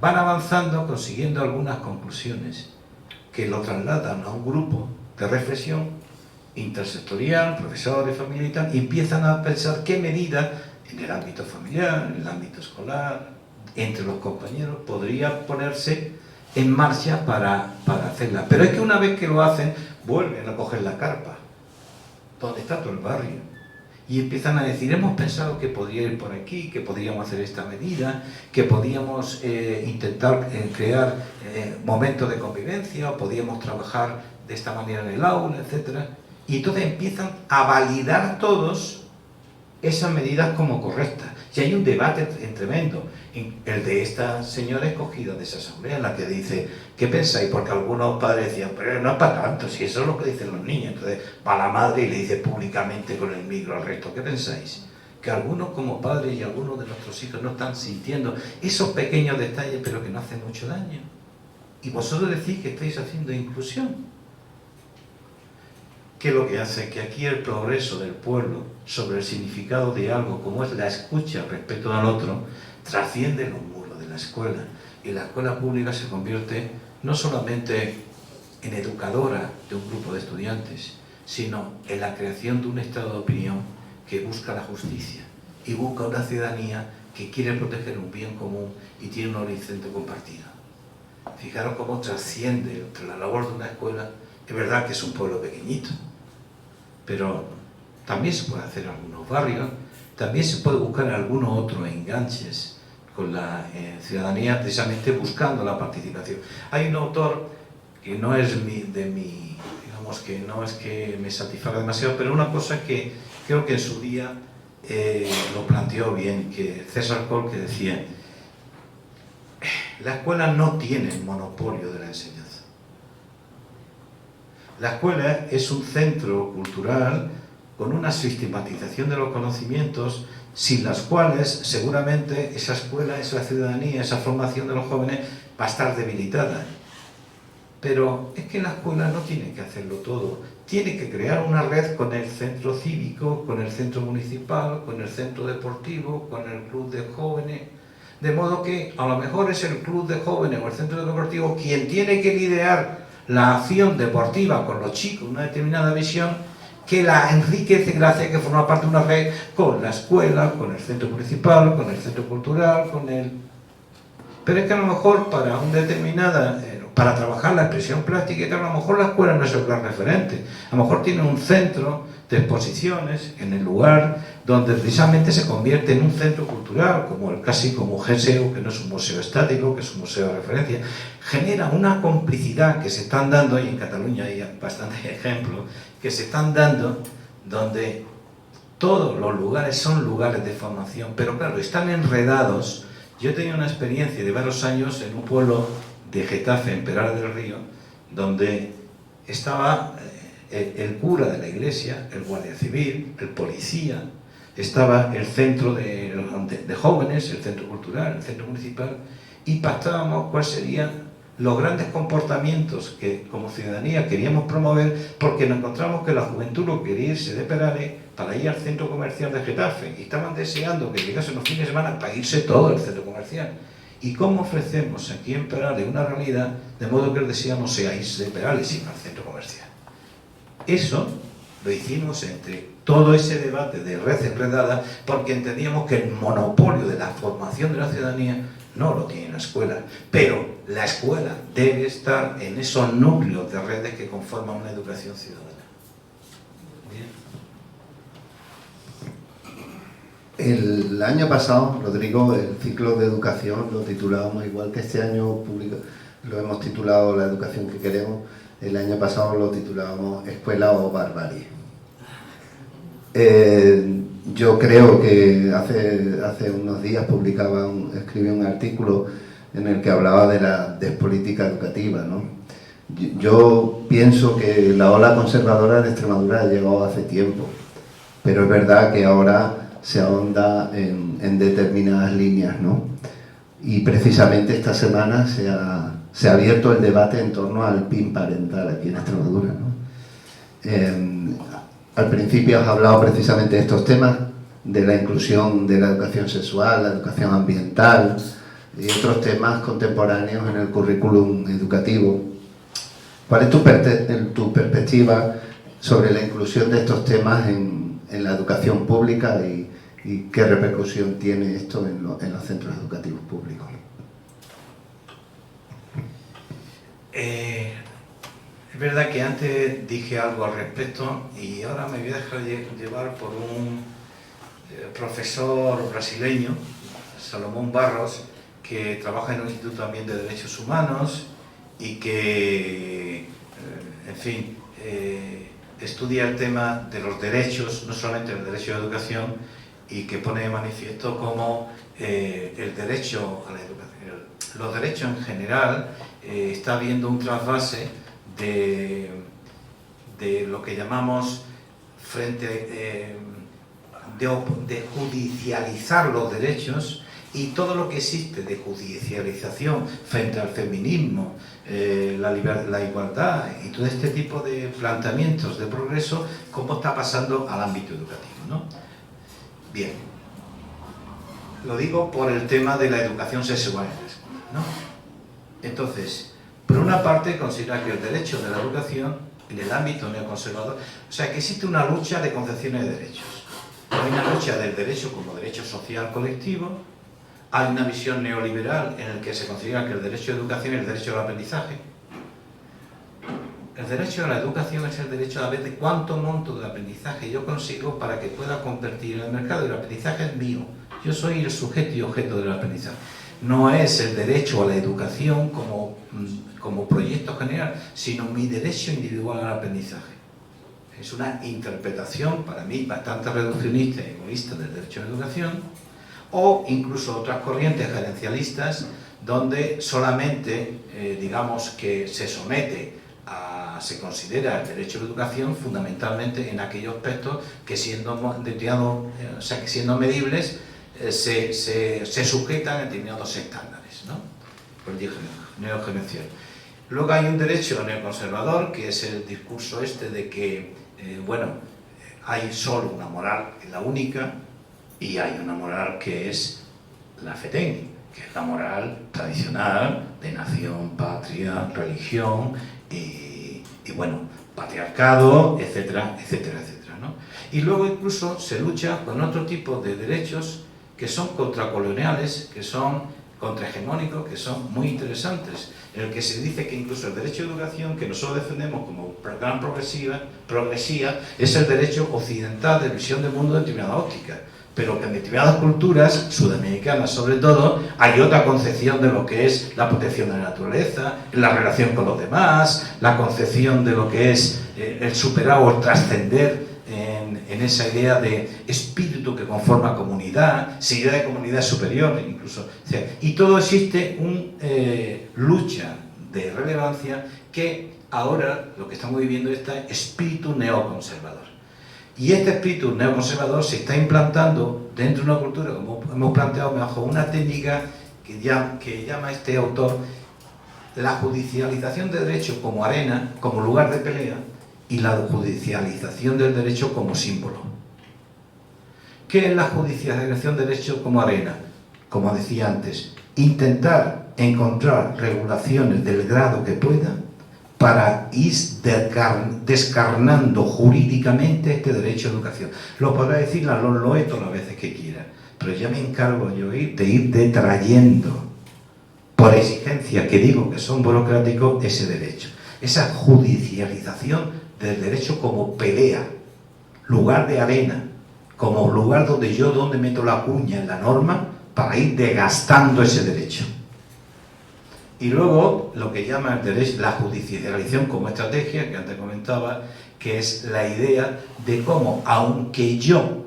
[SPEAKER 2] Van avanzando, consiguiendo algunas conclusiones, que lo trasladan a un grupo de reflexión intersectorial, profesores, familia y tal, y empiezan a pensar qué medidas en el ámbito familiar, en el ámbito escolar, entre los compañeros, podría ponerse en marcha para hacerla. Pero es que una vez que lo hacen, vuelven a coger la carpa, donde está todo el barrio, y empiezan a decir, hemos pensado que podría ir por aquí, que podríamos hacer esta medida, que podíamos intentar crear momentos de convivencia, o podíamos trabajar de esta manera en el aula, etc. Y entonces empiezan a validar todos esas medidas como correctas. Y hay un debate tremendo, el de esta señora escogida de esa asamblea, en la que dice, ¿qué pensáis? Porque algunos padres decían, pero no es para tanto, si eso es lo que dicen los niños. Entonces va la madre y le dice públicamente con el micro al resto, ¿qué pensáis? Que algunos como padres y algunos de nuestros hijos no están sintiendo esos pequeños detalles, pero que no hacen mucho daño. Y vosotros decís que estáis haciendo inclusión. Que lo que hace que aquí el progreso del pueblo sobre el significado de algo como es la escucha respecto al otro trasciende los muros de la escuela, y la escuela pública se convierte no solamente en educadora de un grupo de estudiantes, sino en la creación de un estado de opinión que busca la justicia y busca una ciudadanía que quiere proteger un bien común y tiene un horizonte compartido. Fijaros cómo trasciende entre la labor de una escuela. Es verdad que es un pueblo pequeñito, pero también se puede hacer en algunos barrios, también se puede buscar algunos otros enganches con la ciudadanía, precisamente buscando la participación. Hay un autor que no es digamos que no es que me satisfaga demasiado, pero una cosa que creo que en su día lo planteó bien, que César Coll, que decía, la escuela no tiene monopolio de la enseñanza. La escuela es un centro cultural con una sistematización de los conocimientos, sin las cuales seguramente esa escuela, esa ciudadanía, esa formación de los jóvenes va a estar debilitada. Pero es que la escuela no tiene que hacerlo todo, tiene que crear una red con el centro cívico, con el centro municipal, con el centro deportivo, con el club de jóvenes, de modo que a lo mejor es el club de jóvenes o el centro deportivo quien tiene que liderar la acción deportiva con los chicos, una determinada visión, que la enriquece, que la hace que forma parte de una red con la escuela, con el centro municipal, con el centro cultural, con el... Pero es que a lo mejor para una determinada, para trabajar la expresión plástica, que a lo mejor la escuela no es el gran referente, a lo mejor tiene un centro de exposiciones en el lugar donde precisamente se convierte en un centro cultural, casi como GSEU, que no es un museo estático, que es un museo de referencia, genera una complicidad que se están dando, y en Cataluña hay bastantes ejemplos, que se están dando donde todos los lugares son lugares de formación, pero claro, están enredados. Yo he tenido una experiencia de varios años en un pueblo de Getafe, en Perales del Río, donde estaba el cura de la iglesia, el guardia civil, el policía, estaba el centro de jóvenes, el centro cultural, el centro municipal, y pactábamos cuáles serían los grandes comportamientos que como ciudadanía queríamos promover, porque nos encontramos que la juventud lo quería irse de Perales para ir al centro comercial de Getafe, y estaban deseando que llegasen los fines de semana para irse todo al centro comercial. ¿Y cómo ofrecemos aquí en Perales una realidad de modo que el deseo no sea irse de Perales, sino al centro comercial? Eso lo hicimos entre todo ese debate de red enredada, porque entendíamos que el monopolio de la formación de la ciudadanía no lo tiene la escuela, pero la escuela debe estar en esos núcleos de redes que conforman una educación ciudadana.
[SPEAKER 1] El año pasado, Rodrigo, el ciclo de educación lo titulábamos igual que este año público, lo hemos titulado La educación que queremos. El año pasado lo titulábamos Escuela o Barbarie. Yo creo que hace unos días escribí un artículo en el que hablaba de la despolítica educativa, ¿no? Yo pienso que la ola conservadora de Extremadura ha llegado hace tiempo, pero es verdad que ahora se ahonda en determinadas líneas, ¿no? Y precisamente esta semana se ha abierto el debate en torno al PIN parental aquí en Extremadura, ¿no? Al principio has hablado precisamente de estos temas, de la inclusión de la educación sexual, la educación ambiental y otros temas contemporáneos en el currículum educativo. ¿Cuál es tu perspectiva sobre la inclusión de estos temas en la educación pública y qué repercusión tiene esto en los centros educativos públicos?
[SPEAKER 2] Es verdad que antes dije algo al respecto y ahora me voy a dejar llevar por un profesor brasileño, Salomón Barros, que trabaja en un instituto también de derechos humanos y que, en fin, estudia el tema de los derechos, no solamente el derecho a la educación, y que pone de manifiesto cómo el derecho a la educación, los derechos en general, está habiendo un trasvase de lo que llamamos de judicializar los derechos, y todo lo que existe de judicialización frente al feminismo, la igualdad y todo este tipo de planteamientos de progreso, cómo está pasando al ámbito educativo, ¿no? Bien, lo digo por el tema de la educación sexual, ¿no? Entonces, por una parte, considera que el derecho de la educación en el ámbito neoconservador, o sea, que existe una lucha de concepciones de derechos. Hay una lucha del derecho como derecho social colectivo, hay una visión neoliberal en la que se considera que el derecho a la educación es el derecho al aprendizaje. El derecho a la educación es el derecho a ver de cuánto monto de aprendizaje yo consigo para que pueda convertir en el mercado, y el aprendizaje es mío. Yo soy el sujeto y objeto del aprendizaje. No es el derecho a la educación como proyecto general, sino mi derecho individual al aprendizaje. Es una interpretación, para mí, bastante reduccionista y egoísta del derecho a la educación, o incluso otras corrientes gerencialistas, donde solamente, digamos, que se considera el derecho a la educación fundamentalmente en aquellos aspectos que siendo medibles, se sujetan a determinados estándares, ¿no? Por el neogerencial. Luego hay un derecho neoconservador, que es el discurso este de que, hay solo una moral, que es la única, y hay una moral que es la FETEN, que es la moral tradicional de nación, patria, religión y patriarcado, etcétera, etcétera, etcétera, ¿no? Y luego incluso se lucha con otro tipo de derechos que son contracoloniales, que son contrahegemónicos, que son muy interesantes, en el que se dice que incluso el derecho a educación, que nosotros defendemos como gran progresía, es el derecho occidental de visión del mundo de determinada óptica, pero que en determinadas culturas, sudamericanas sobre todo, hay otra concepción de lo que es la protección de la naturaleza, la relación con los demás, la concepción de lo que es el superar o el trascender en esa idea de espíritu que conforma comunidad, si idea de comunidad superior incluso. O sea, y todo existe una lucha de relevancia que ahora lo que estamos viviendo es este espíritu neoconservador. Y este espíritu neoconservador se está implantando dentro de una cultura, como hemos planteado, bajo una técnica que llama este autor la judicialización del derecho como arena, como lugar de pelea, y la judicialización del derecho como símbolo. ¿Qué es la judicialización del derecho como arena? Como decía antes, intentar encontrar regulaciones del grado que pueda para ir descarnando jurídicamente este derecho a educación. Lo podrá decir la LOE todas las veces que quiera, pero ya me encargo yo de ir detrayendo, por exigencia que digo que son burocráticos, ese derecho. Esa judicialización del derecho como pelea, lugar de arena, como lugar donde meto la cuña en la norma para ir desgastando ese derecho. Y luego lo que llama el derecho, la judicialización como estrategia, que antes comentaba, que es la idea de cómo, aunque yo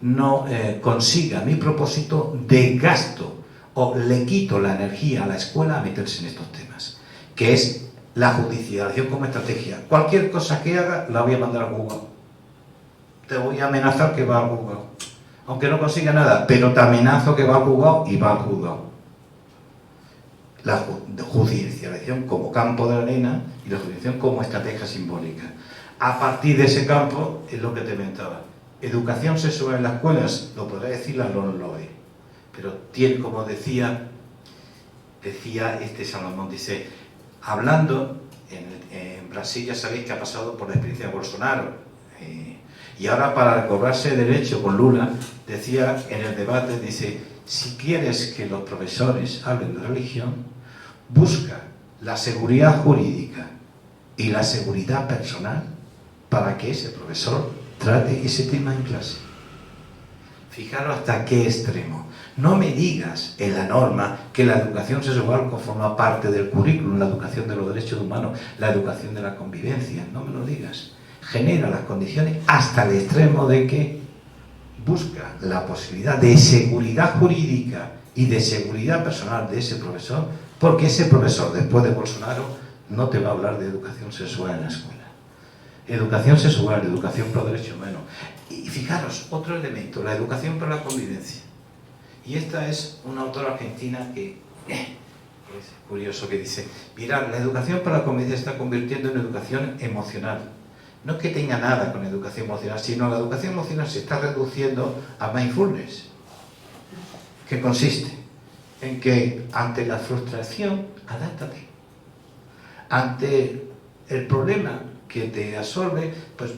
[SPEAKER 2] no consiga mi propósito, desgasto o le quito la energía a la escuela a meterse en estos temas, que es la judicialización como estrategia. Cualquier cosa que haga la voy a mandar al juzgado. Te voy a amenazar que va al juzgado. Aunque no consiga nada, pero te amenazo que va al juzgado y va al juzgado. La judicialización como campo de arena y la judicialización como estrategia simbólica. A partir de ese campo es lo que te comentaba. Educación sexual en las escuelas, lo podrá decir la LOE, pero tiene, como decía este Salomón, dice, hablando en Brasil, ya sabéis que ha pasado por la experiencia de Bolsonaro, y ahora para cobrarse derecho con Lula, decía en el debate, dice, si quieres que los profesores hablen de religión, busca la seguridad jurídica y la seguridad personal para que ese profesor trate ese tema en clase. Fijaros hasta qué extremo. No me digas en la norma que la educación sexual forma parte del currículum, la educación de los derechos humanos, la educación de la convivencia. No me lo digas. Genera las condiciones hasta el extremo de que busca la posibilidad de seguridad jurídica y de seguridad personal de ese profesor, porque ese profesor, después de Bolsonaro, no te va a hablar de educación sexual en la escuela. Educación sexual, educación por derechos humanos. Y fijaros, otro elemento, la educación por la convivencia. Y esta es una autora argentina que es curioso, que dice, mirad, la educación para la convivencia se está convirtiendo en educación emocional. No es que tenga nada con educación emocional, sino la educación emocional se está reduciendo a mindfulness, que consiste en que ante la frustración, adáptate. Ante el problema que te absorbe, pues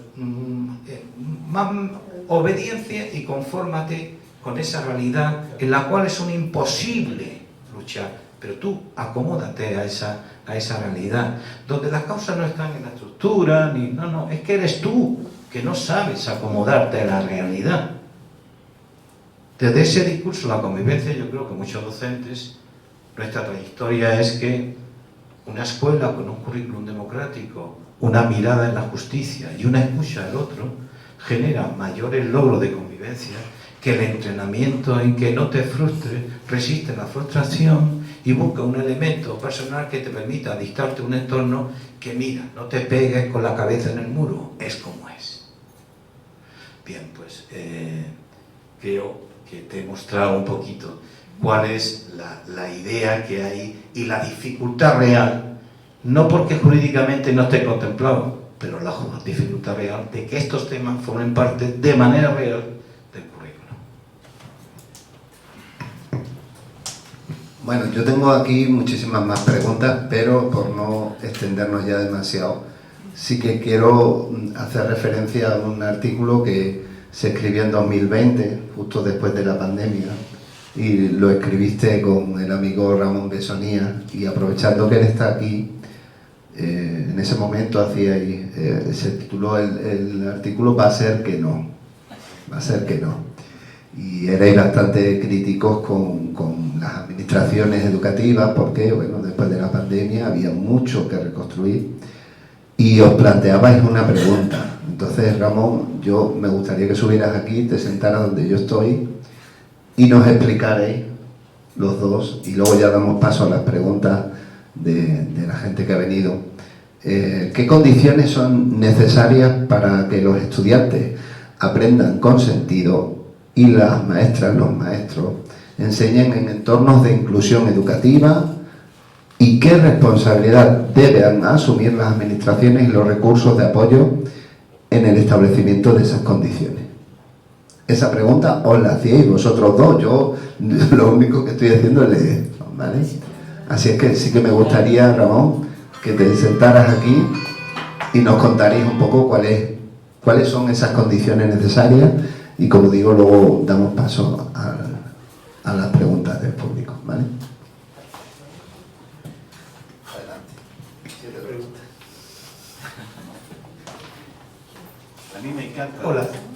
[SPEAKER 2] obediencia y confórmate con esa realidad en la cual es un imposible luchar, pero tú acomódate a esa realidad, donde las causas no están en la estructura, no, es que eres tú que no sabes acomodarte a la realidad. Desde ese discurso de la convivencia, yo creo que muchos docentes, nuestra trayectoria es que una escuela con un currículum democrático, una mirada en la justicia y una escucha del otro, genera mayores logros de convivencia que el entrenamiento en que no te frustres, resiste la frustración y busca un elemento personal que te permita dictarte un entorno que, mira, no te pegues con la cabeza en el muro, es como es. Bien, pues creo que te he mostrado un poquito cuál es la idea que hay y la dificultad real, no porque jurídicamente no esté contemplado, pero la dificultad real de que estos temas formen parte de manera real del currículum.
[SPEAKER 1] Bueno, yo tengo aquí muchísimas más preguntas, pero por no extendernos ya demasiado, sí que quiero hacer referencia a un artículo que se escribió en 2020, justo después de la pandemia, y lo escribiste con el amigo Ramón Besonía, y aprovechando que él está aquí, en ese momento se tituló el artículo "Va a ser que no", va a ser que no, y erais bastante críticos con las administraciones educativas porque, bueno, después de la pandemia había mucho que reconstruir y os planteabais una pregunta. Entonces, Ramón, yo me gustaría que subieras aquí, te sentaras donde yo estoy y nos explicaréis los dos, y luego ya damos paso a las preguntas de la gente que ha venido. ¿Qué condiciones son necesarias para que los estudiantes aprendan con sentido y las maestras, los maestros, enseñen en entornos de inclusión educativa? ¿Y qué responsabilidad deben asumir las administraciones y los recursos de apoyo en el establecimiento de esas condiciones? Esa pregunta os la hacíais vosotros dos, yo lo único que estoy haciendo es leer, ¿vale? Así es que sí que me gustaría, Ramón, que te sentaras aquí y nos contaréis un poco cuáles son esas condiciones necesarias, y, como digo, luego damos paso a las preguntas del público, ¿vale? Adelante. ¿Qué te preguntas?
[SPEAKER 2] A mí me encanta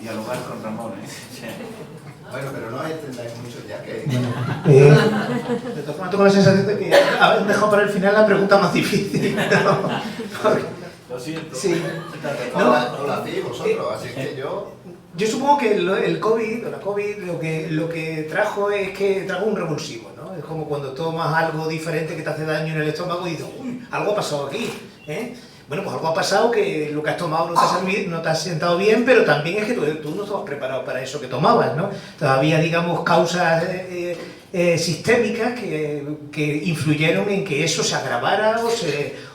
[SPEAKER 2] dialogar con Ramón,
[SPEAKER 1] Bueno, pero no extendáis mucho ya que...
[SPEAKER 3] De todas formas, tengo la sensación de que habéis dejado para el final la pregunta más difícil, ¿no?
[SPEAKER 2] Lo siento.
[SPEAKER 3] Sí.
[SPEAKER 1] No la hacéis vosotros, así que
[SPEAKER 3] Yo supongo que el COVID, o la COVID, lo que trajo es que trajo un revulsivo, ¿no? ¿no? Es como cuando tomas algo diferente que te hace daño en el estómago y dices, uy, algo ha pasado aquí, ¿eh? Bueno, pues algo ha pasado, que lo que has tomado no te has sentado bien, pero también es que tú no estabas preparado para eso que tomabas, ¿no? Todavía, digamos, causas sistémicas que influyeron en que eso se agravara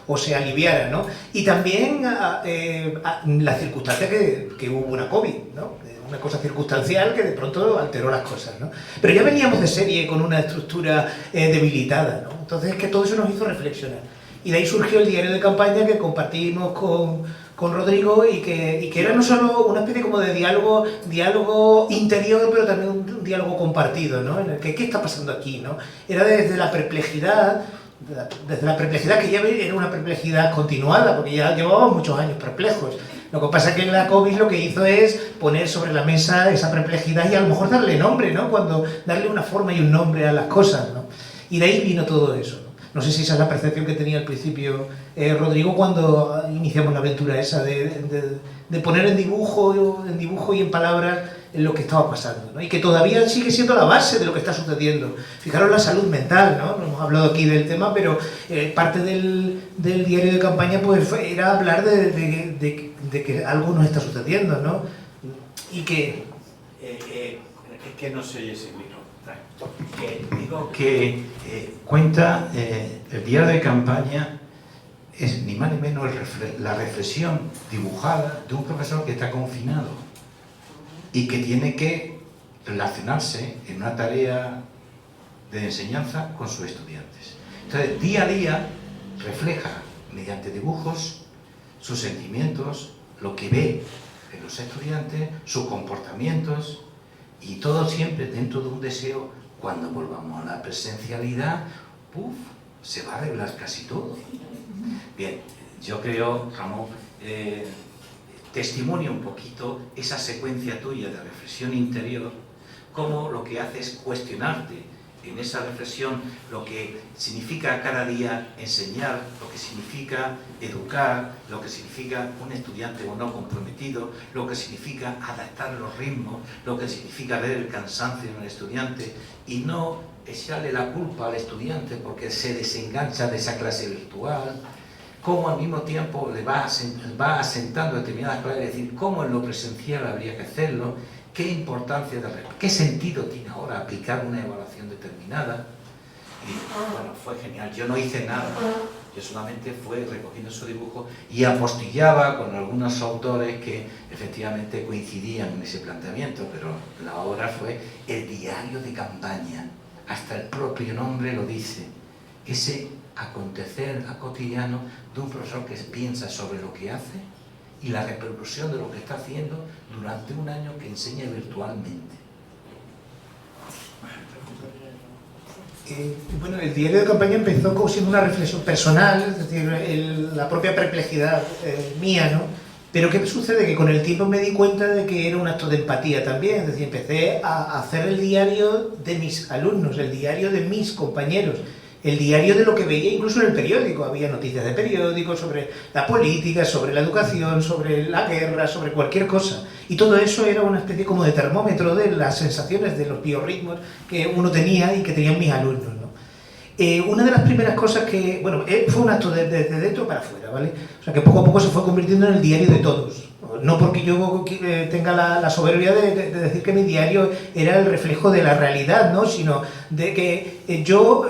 [SPEAKER 3] o se aliviara, ¿no? Y también la circunstancia que hubo una COVID, ¿no? Una cosa circunstancial que de pronto alteró las cosas, ¿no? Pero ya veníamos de serie con una estructura debilitada, ¿no? Entonces, que todo eso nos hizo reflexionar. Y de ahí surgió el diario de campaña que compartimos con Rodrigo y que era no solo una especie como de diálogo interior, pero también un diálogo compartido, ¿no? En el que, ¿qué está pasando aquí, no? Era desde la perplejidad que ya era una perplejidad continuada, porque ya llevábamos muchos años perplejos. Lo que pasa es que la COVID lo que hizo es poner sobre la mesa esa perplejidad y a lo mejor darle nombre, ¿no? Darle una forma y un nombre a las cosas, ¿no? Y de ahí vino todo eso, ¿no? No sé si esa es la percepción que tenía al principio Rodrigo cuando iniciamos la aventura esa de poner en dibujo y en palabras lo que estaba pasando, ¿no? Y que todavía sigue siendo la base de lo que está sucediendo. Fijaros la salud mental, ¿no? No hemos hablado aquí del tema, pero parte del diario de campaña pues era hablar de que algo nos está sucediendo, ¿no? Y que...
[SPEAKER 2] Es que no se oye ese micro. Digo que cuenta el diario de campaña es ni más ni menos la reflexión dibujada de un profesor que está confinado y que tiene que relacionarse en una tarea de enseñanza con sus estudiantes. Entonces, día a día refleja mediante dibujos sus sentimientos, lo que ve en los estudiantes, sus comportamientos, y todo siempre dentro de un deseo. Cuando volvamos a la presencialidad, se va a arreglar casi todo. Bien, yo creo, Ramón, testimonio un poquito esa secuencia tuya de reflexión interior, cómo lo que hace es cuestionarte en esa reflexión lo que significa cada día enseñar, lo que significa educar, lo que significa un estudiante o no comprometido, lo que significa adaptar los ritmos, lo que significa ver el cansancio en el estudiante y no echarle la culpa al estudiante porque se desengancha de esa clase virtual, cómo al mismo tiempo le va asentando determinadas claves, es decir, cómo en lo presencial habría que hacerlo, qué importancia, qué sentido tiene ahora aplicar una evaluación determinada. Y bueno, fue genial. Yo no hice nada, yo solamente fue recogiendo su dibujo y apostillaba con algunos autores que efectivamente coincidían en ese planteamiento, pero la obra fue el diario de campaña, hasta el propio nombre lo dice, ese acontecer cotidiano de un profesor que piensa sobre lo que hace y la repercusión de lo que está haciendo durante un año que enseña virtualmente.
[SPEAKER 3] Bueno, el diario de campaña empezó como siendo una reflexión personal, es decir, la propia perplejidad mía, ¿no? Pero ¿qué sucede? Que con el tiempo me di cuenta de que era un acto de empatía también, es decir, empecé a hacer el diario de mis alumnos, el diario de mis compañeros, el diario de lo que veía incluso en el periódico. Había noticias de periódico sobre la política, sobre la educación, sobre la guerra, sobre cualquier cosa. Y todo eso era una especie como de termómetro de las sensaciones, de los biorritmos que uno tenía y que tenían mis alumnos, ¿no? Una de las primeras cosas que, bueno, fue un acto de dentro para afuera, ¿vale? O sea, que poco a poco se fue convirtiendo en el diario de todos. No porque yo tenga la soberbia de decir que mi diario era el reflejo de la realidad, ¿no? Sino de que yo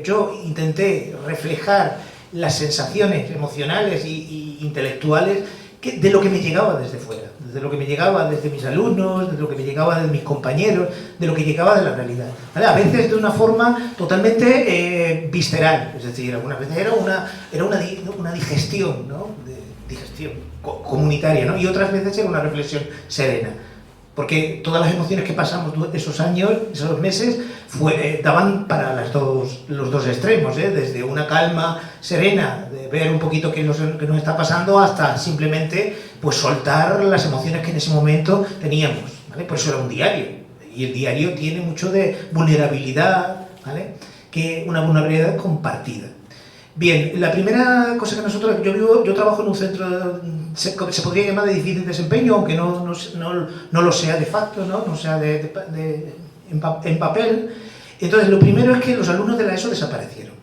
[SPEAKER 3] yo intenté reflejar las sensaciones emocionales y intelectuales de lo que me llegaba desde fuera, desde lo que me llegaba desde mis alumnos, de lo que me llegaba de mis compañeros, de lo que llegaba de la realidad, ¿vale? A veces de una forma totalmente visceral, es decir, algunas veces era una digestión, ¿no? Digestión comunitaria, ¿no? Y otras veces era una reflexión serena, porque todas las emociones que pasamos esos años, esos meses, daban para los dos extremos, ¿eh? Desde una calma serena, de ver un poquito qué nos está pasando, hasta simplemente pues soltar las emociones que en ese momento teníamos, ¿vale? Por eso era un diario, y el diario tiene mucho de vulnerabilidad, ¿vale? Que una vulnerabilidad compartida. Bien, la primera cosa que yo trabajo en un centro, se podría llamar de difícil desempeño, aunque no lo sea de facto, no sea en papel. Entonces, lo primero es que los alumnos de la ESO desaparecieron.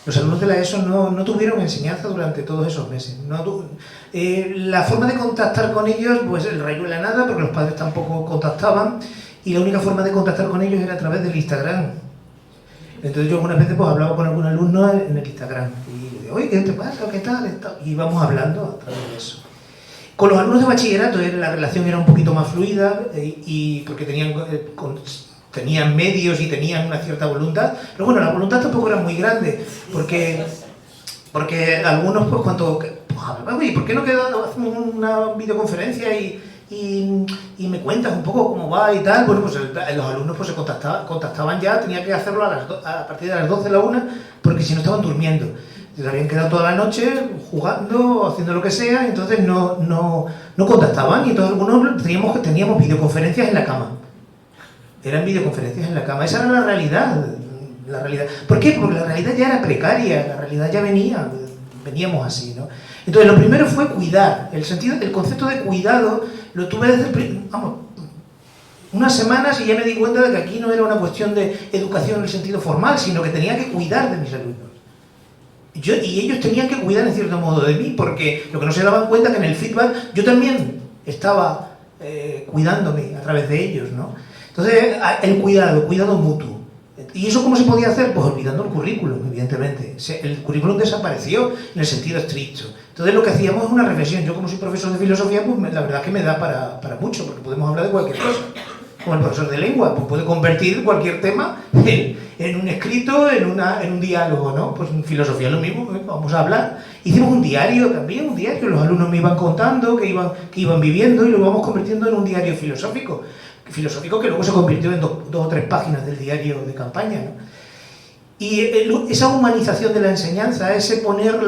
[SPEAKER 3] Los alumnos de la ESO no tuvieron enseñanza durante todos esos meses. La forma de contactar con ellos, pues el rayo en la nada, porque los padres tampoco contactaban, y la única forma de contactar con ellos era a través del Instagram. Entonces yo algunas veces pues hablaba con algún alumno en el Instagram, y digo, oye, ¿qué te pasa? ¿Qué tal? Y íbamos hablando a través de eso. Con los alumnos de bachillerato la relación era un poquito más fluida, y porque tenían medios y tenían una cierta voluntad, pero bueno, la voluntad tampoco era muy grande, porque algunos pues cuando hablaban, oye, ¿por qué no hacemos una videoconferencia y me cuentas un poco cómo va y tal? Bueno, pues los alumnos pues se contactaban ya, tenía que hacerlo a partir de las 12 de la 1, porque si no estaban durmiendo. Se habían quedado toda la noche jugando, haciendo lo que sea, y entonces no contactaban, y entonces algunos teníamos videoconferencias en la cama. Eran videoconferencias en la cama. Esa era la realidad. ¿Por qué? Porque la realidad ya era precaria, la realidad ya veníamos así, ¿no? Entonces lo primero fue cuidar. El concepto de cuidado lo tuve desde unas semanas, y ya me di cuenta de que aquí no era una cuestión de educación en el sentido formal, sino que tenía que cuidar de mis alumnos. Y ellos tenían que cuidar en cierto modo de mí, porque lo que no se daban cuenta que en el feedback yo también estaba cuidándome a través de ellos, ¿no? Entonces, el cuidado mutuo. ¿Y eso cómo se podía hacer? Pues olvidando el currículum, evidentemente. El currículum desapareció en el sentido estricto. Entonces lo que hacíamos es una reflexión. Yo, como soy profesor de filosofía, pues la verdad es que me da para mucho, porque podemos hablar de cualquier cosa. Como el profesor de lengua, pues puede convertir cualquier tema en un escrito, en un diálogo, ¿no? Pues en filosofía es lo mismo, vamos a hablar. Hicimos un diario también, los alumnos me iban contando, que iban viviendo, y lo vamos convirtiendo en un diario filosófico que luego se convirtió en 2 o 3 páginas del diario de campaña, ¿no? Y esa humanización de la enseñanza, ese poner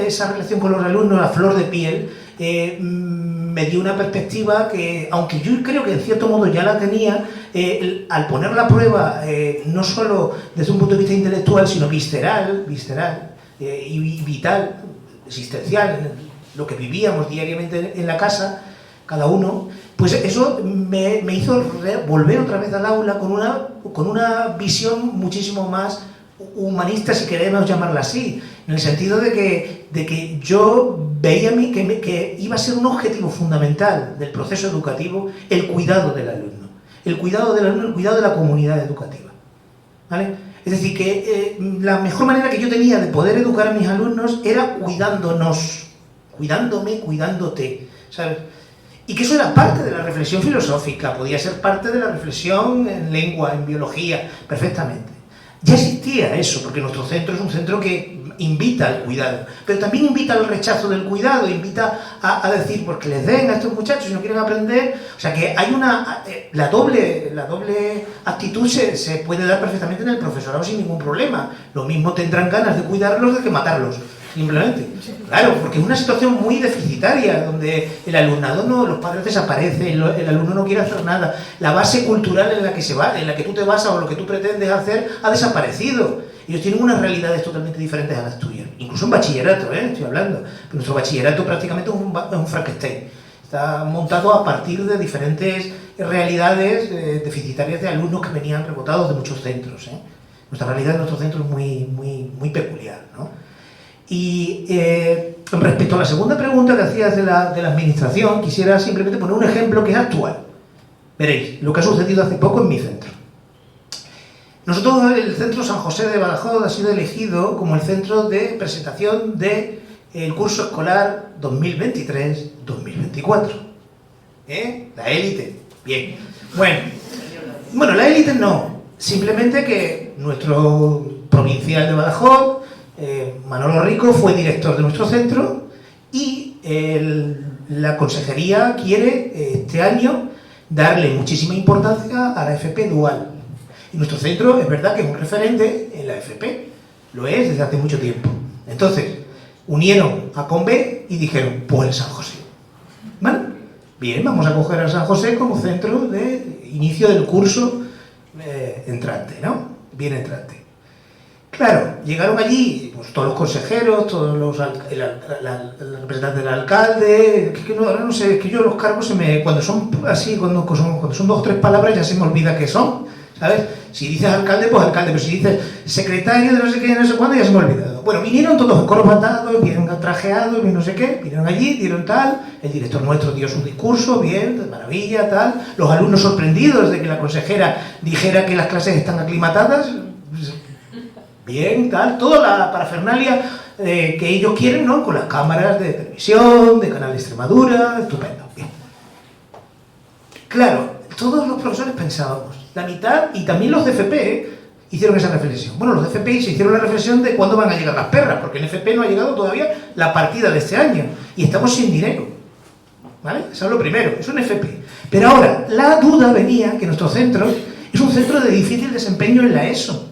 [SPEAKER 3] esa relación con los alumnos a flor de piel, me dio una perspectiva que, aunque yo creo que en cierto modo ya la tenía, al poner la prueba, no solo desde un punto de vista intelectual, sino visceral y vital, existencial, lo que vivíamos diariamente en la casa, cada uno, pues eso me hizo volver otra vez al aula con una visión muchísimo más humanista, si queremos llamarla así, en el sentido de que yo veía que iba a ser un objetivo fundamental del proceso educativo el cuidado del alumno, el cuidado de la comunidad educativa, ¿vale? Es decir, que la mejor manera que yo tenía de poder educar a mis alumnos era cuidándonos, cuidándome, cuidándote, ¿sabes? Y que eso era parte de la reflexión filosófica, podía ser parte de la reflexión en lengua, en biología, perfectamente. Ya existía eso, porque nuestro centro es un centro que invita al cuidado, pero también invita al rechazo del cuidado, invita a decir, porque les den a estos muchachos si no quieren aprender. O sea que hay la doble actitud se puede dar perfectamente en el profesorado sin ningún problema. Lo mismo tendrán ganas de cuidarlos de que matarlos, simplemente. Claro, porque es una situación muy deficitaria, donde el alumnado los padres desaparecen, el alumno no quiere hacer nada, la base cultural en la que tú te basas o lo que tú pretendes hacer ha desaparecido. Ellos tienen unas realidades totalmente diferentes a las tuyas, incluso en bachillerato, estoy hablando, pero nuestro bachillerato prácticamente es un Frankenstein, está montado a partir de diferentes realidades deficitarias de alumnos que venían rebotados de muchos centros. Nuestra realidad en nuestro centro es muy peculiar, ¿no? Y respecto a la segunda pregunta que hacías de la administración, quisiera simplemente poner un ejemplo que es actual. Veréis, lo que ha sucedido hace poco en mi centro. Nosotros, el Centro San José de Badajoz ha sido elegido como el centro de presentación del curso escolar 2023-2024. La élite. Bien. Bueno, la élite no. Simplemente que nuestro provincial de Badajoz, Manolo Rico, fue director de nuestro centro, y la consejería quiere este año darle muchísima importancia a la FP dual. Y nuestro centro es verdad que es un referente en la FP, lo es desde hace mucho tiempo. Entonces, unieron a Conve y dijeron, pues el San José. ¿Vale? Bien, vamos a coger a San José como centro de inicio del curso entrante, ¿no? Bien entrante. Claro, llegaron allí pues, todos los consejeros, todos el representante del alcalde, ahora no sé, que yo los cargos cuando son así, cuando son 2 o 3 palabras ya se me olvida qué son, ¿sabes? Si dices alcalde, pues alcalde, pero si dices secretario de no sé qué, no sé cuándo, ya se me ha olvidado. Bueno, vinieron todos encorbatados, bien trajeados, bien no sé qué, vinieron allí, dieron tal, el director nuestro dio su discurso, bien, de maravilla, tal, los alumnos sorprendidos de que la consejera dijera que las clases están aclimatadas, bien, tal, toda la parafernalia que ellos quieren, ¿no? Con las cámaras de televisión, de Canal de Extremadura, estupendo, bien. Claro, todos los profesores pensábamos, la mitad, y también los de FP, hicieron esa reflexión. Bueno, los de FP se hicieron la reflexión de cuándo van a llegar las perras, porque en FP no ha llegado todavía la partida de este año, y estamos sin dinero, ¿vale? Eso es lo primero, eso en FP. Pero ahora, la duda venía que nuestro centro es un centro de difícil desempeño en la ESO.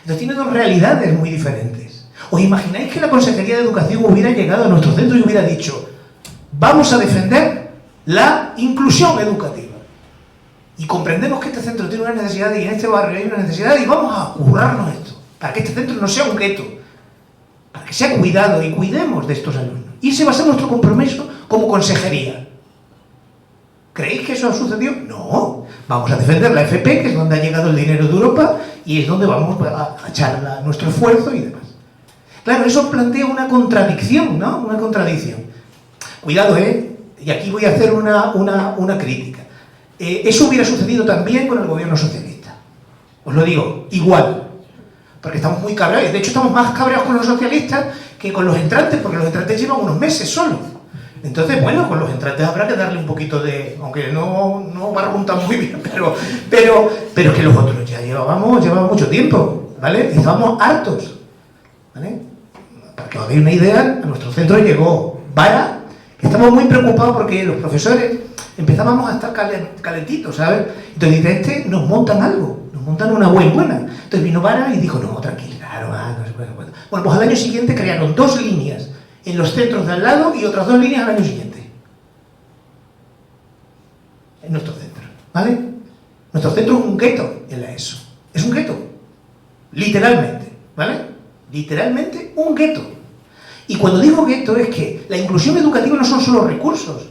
[SPEAKER 3] Entonces tiene dos realidades muy diferentes. ¿Os imagináis que la Consejería de Educación hubiera llegado a nuestro centro y hubiera dicho, vamos a defender la inclusión educativa? Y comprendemos que este centro tiene una necesidad y en este barrio hay una necesidad y vamos a currarnos esto, para que este centro no sea un gueto, para que sea cuidado y cuidemos de estos alumnos. Y ese va a ser nuestro compromiso como consejería. ¿Creéis que eso ha sucedido? No. Vamos a defender la FP, que es donde ha llegado el dinero de Europa, y es donde vamos a echar nuestro esfuerzo y demás. Claro, eso plantea una contradicción, ¿no? Una contradicción. Cuidado, y aquí voy a hacer una crítica. Eso hubiera sucedido también con el gobierno socialista. Os lo digo, igual. Porque estamos muy cabreados. De hecho, estamos más cabreados con los socialistas que con los entrantes, porque los entrantes llevan unos meses solos. Entonces, bueno, con los entrantes habrá que darle un poquito de... Aunque no barruntan muy bien, pero que los otros ya llevábamos mucho tiempo, ¿vale? Estábamos hartos, ¿vale? Para que os hagáis una idea, a nuestro centro llegó Vara, que estamos muy preocupados porque los profesores empezábamos a estar calentitos, ¿sabes? Entonces dice, nos montan algo, nos montan una buena. Entonces vino Vara y dijo, no, tranquila, no se puede. Bueno, pues al año siguiente crearon 2 líneas en los centros de al lado y otras 2 líneas al año siguiente. En nuestro centro, ¿vale? Nuestro centro es un gueto en la ESO. Es un gueto. Literalmente, ¿vale? Literalmente un gueto. Y cuando digo gueto es que la inclusión educativa no son solo recursos,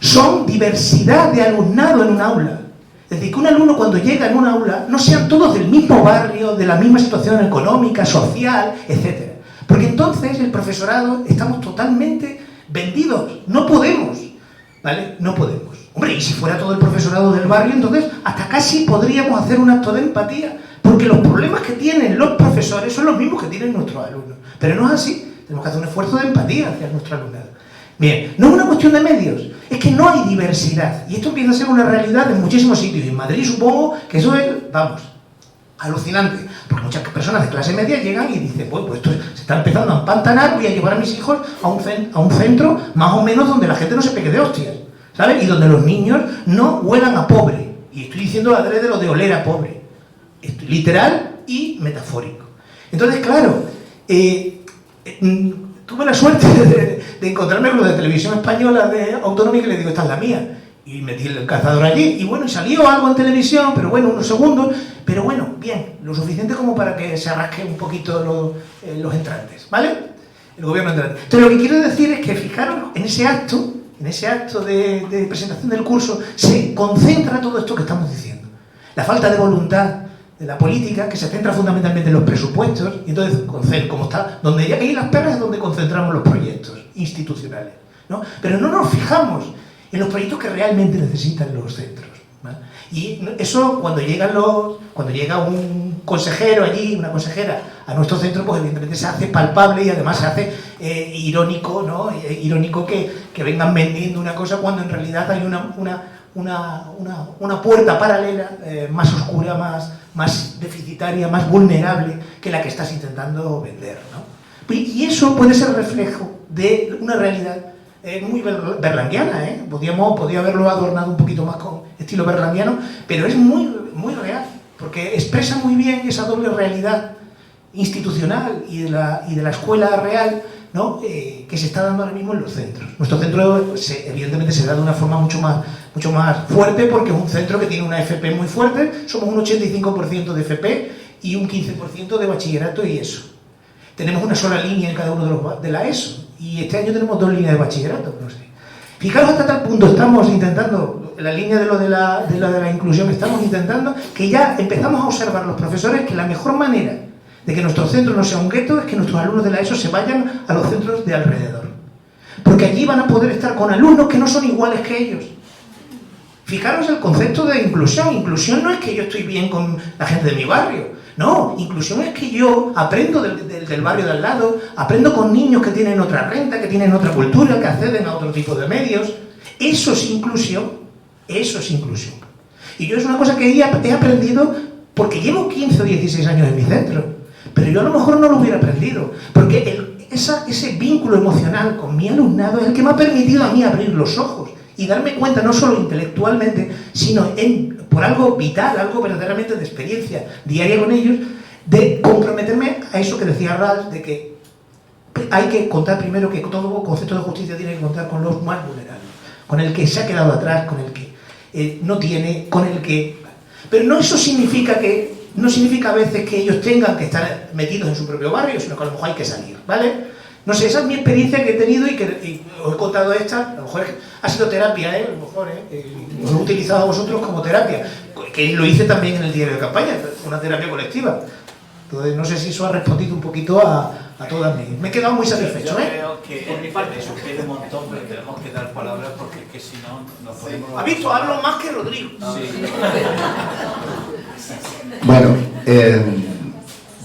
[SPEAKER 3] son diversidad de alumnado en un aula. Es decir, que un alumno cuando llega en un aula no sean todos del mismo barrio, de la misma situación económica, social, etc. Porque entonces el profesorado estamos totalmente vendidos. No podemos, ¿vale? No podemos. Hombre, y si fuera todo el profesorado del barrio, entonces hasta casi podríamos hacer un acto de empatía, porque los problemas que tienen los profesores son los mismos que tienen nuestros alumnos. Pero no es así. Tenemos que hacer un esfuerzo de empatía hacia nuestro alumnado. Bien, no es una cuestión de medios, es que no hay diversidad. Y esto empieza a ser una realidad en muchísimos sitios. Y en Madrid supongo que eso es, vamos, alucinante. Porque muchas personas de clase media llegan y dicen, pues esto se está empezando a empantanar, voy a llevar a mis hijos a un centro más o menos donde la gente no se pegue de hostias, ¿sabes? Y donde los niños no huelan a pobre. Y estoy diciendo adrede lo de oler a pobre. Esto, literal y metafórico. Entonces, claro, tuve la suerte de encontrarme con los de Televisión Española de Autonómica y le digo, esta es la mía. Y metí el cazador allí, y bueno, salió algo en televisión, pero bueno, unos segundos, pero bueno, bien, lo suficiente como para que se arrasque un poquito los entrantes, ¿vale? El gobierno entrante. Entonces lo que quiero decir es que, fijaros, en ese acto de presentación del curso, se concentra todo esto que estamos diciendo. La falta de voluntad de la política, que se centra fundamentalmente en los presupuestos, y entonces, como está, donde ya hay las perras es donde concentramos los proyectos institucionales, ¿no? Pero no nos fijamos en los proyectos que realmente necesitan los centros, ¿vale? Y eso, cuando llega un consejero allí, una consejera, a nuestro centro, pues evidentemente se hace palpable y además se hace irónico, ¿no? Irónico que vengan vendiendo una cosa cuando en realidad hay una puerta paralela más oscura, más deficitaria, más vulnerable que la que estás intentando vender, ¿no? Y eso puede ser reflejo de una realidad muy berlanguiana, ¿eh? Podía haberlo adornado un poquito más con estilo berlanguiano, pero es muy, muy real, porque expresa muy bien esa doble realidad institucional y de la escuela real, ¿no? Que se está dando ahora mismo en los centros. Nuestro centro evidentemente se da de una forma mucho más fuerte, porque es un centro que tiene una FP muy fuerte, somos un 85% de FP y un 15% de bachillerato y ESO. Tenemos una sola línea en cada uno de la ESO, y este año tenemos 2 líneas de bachillerato, no sé. Fijaros hasta tal punto estamos intentando, en la línea de lo de la inclusión, estamos intentando que ya empezamos a observar los profesores que la mejor manera de que nuestro centro no sea un gueto es que nuestros alumnos de la ESO se vayan a los centros de alrededor. Porque allí van a poder estar con alumnos que no son iguales que ellos. Fijaros el concepto de inclusión. Inclusión no es que yo estoy bien con la gente de mi barrio. No, inclusión es que yo aprendo del barrio de al lado, aprendo con niños que tienen otra renta, que tienen otra cultura, que acceden a otro tipo de medios. Eso es inclusión. Eso es inclusión. Y yo es una cosa que he aprendido porque llevo 15 o 16 años en mi centro. Pero yo a lo mejor no lo hubiera aprendido. Porque ese vínculo emocional con mi alumnado es el que me ha permitido a mí abrir los ojos y darme cuenta no solo intelectualmente, sino por algo vital, algo verdaderamente de experiencia diaria con ellos, de comprometerme a eso que decía Rawls, de que hay que contar primero que todo concepto de justicia tiene que contar con los más vulnerables, con el que se ha quedado atrás, con el que no tiene, con el que... Pero no eso significa que... No significa a veces que ellos tengan que estar metidos en su propio barrio, sino que a lo mejor hay que salir, ¿vale? No sé, esa es mi experiencia que he tenido y os he contado esta, a lo mejor ha sido terapia, a lo mejor, os he utilizado a vosotros como terapia, que lo hice también en el diario de campaña, una terapia colectiva. Entonces, no sé si eso ha respondido un poquito a todas mis... Me he quedado muy satisfecho,
[SPEAKER 4] Yo creo que por mi parte sugiere un montón, pero tenemos que dar palabras porque es que si no, no podemos...
[SPEAKER 3] ¿Ha visto? Hablo más que Rodrigo.
[SPEAKER 4] Sí.
[SPEAKER 1] Bueno,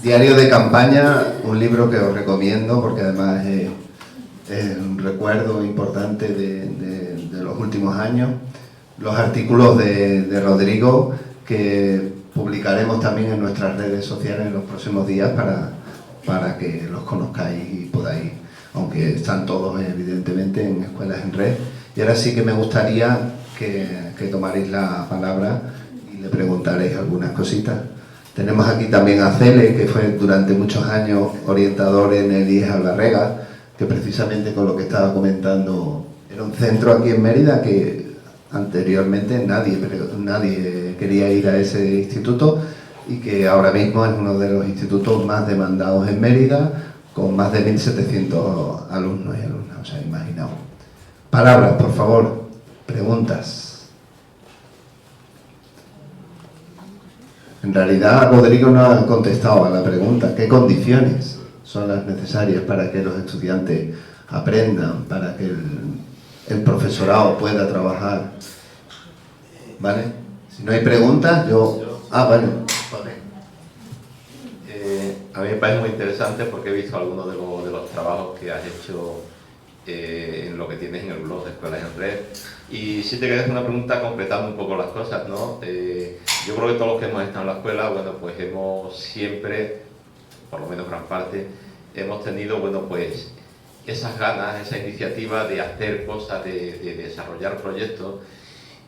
[SPEAKER 1] Diario de Campaña, un libro que os recomiendo porque además es un recuerdo importante de los últimos años. Los artículos de Rodrigo que publicaremos también en nuestras redes sociales en los próximos días para que los conozcáis y podáis, aunque están todos evidentemente en Escuelas en Red. Y ahora sí que me gustaría que tomarais la palabra y le preguntaréis algunas cositas. Tenemos aquí también a Cele, que fue durante muchos años orientador en el IES Albarrega, que precisamente con lo que estaba comentando era un centro aquí en Mérida que anteriormente nadie quería ir a ese instituto y que ahora mismo es uno de los institutos más demandados en Mérida, con más de 1.700 alumnos y alumnas, o sea, imaginaos. Palabras, por favor, preguntas. En realidad, Rodrigo no ha contestado a la pregunta. ¿Qué condiciones son las necesarias para que los estudiantes aprendan, para que el profesorado pueda trabajar? ¿Vale? Si no hay preguntas, yo... Ah, bueno.
[SPEAKER 5] A mí me parece muy interesante porque he visto algunos de los trabajos que has hecho en lo que tienes en el blog de Escuelas en Red. Y sí te quería hacer una pregunta completando un poco las cosas, ¿no? Yo creo que todos los que hemos estado en la escuela, bueno, pues hemos siempre, por lo menos gran parte, hemos tenido, bueno, pues esas ganas, esa iniciativa de hacer cosas, de desarrollar proyectos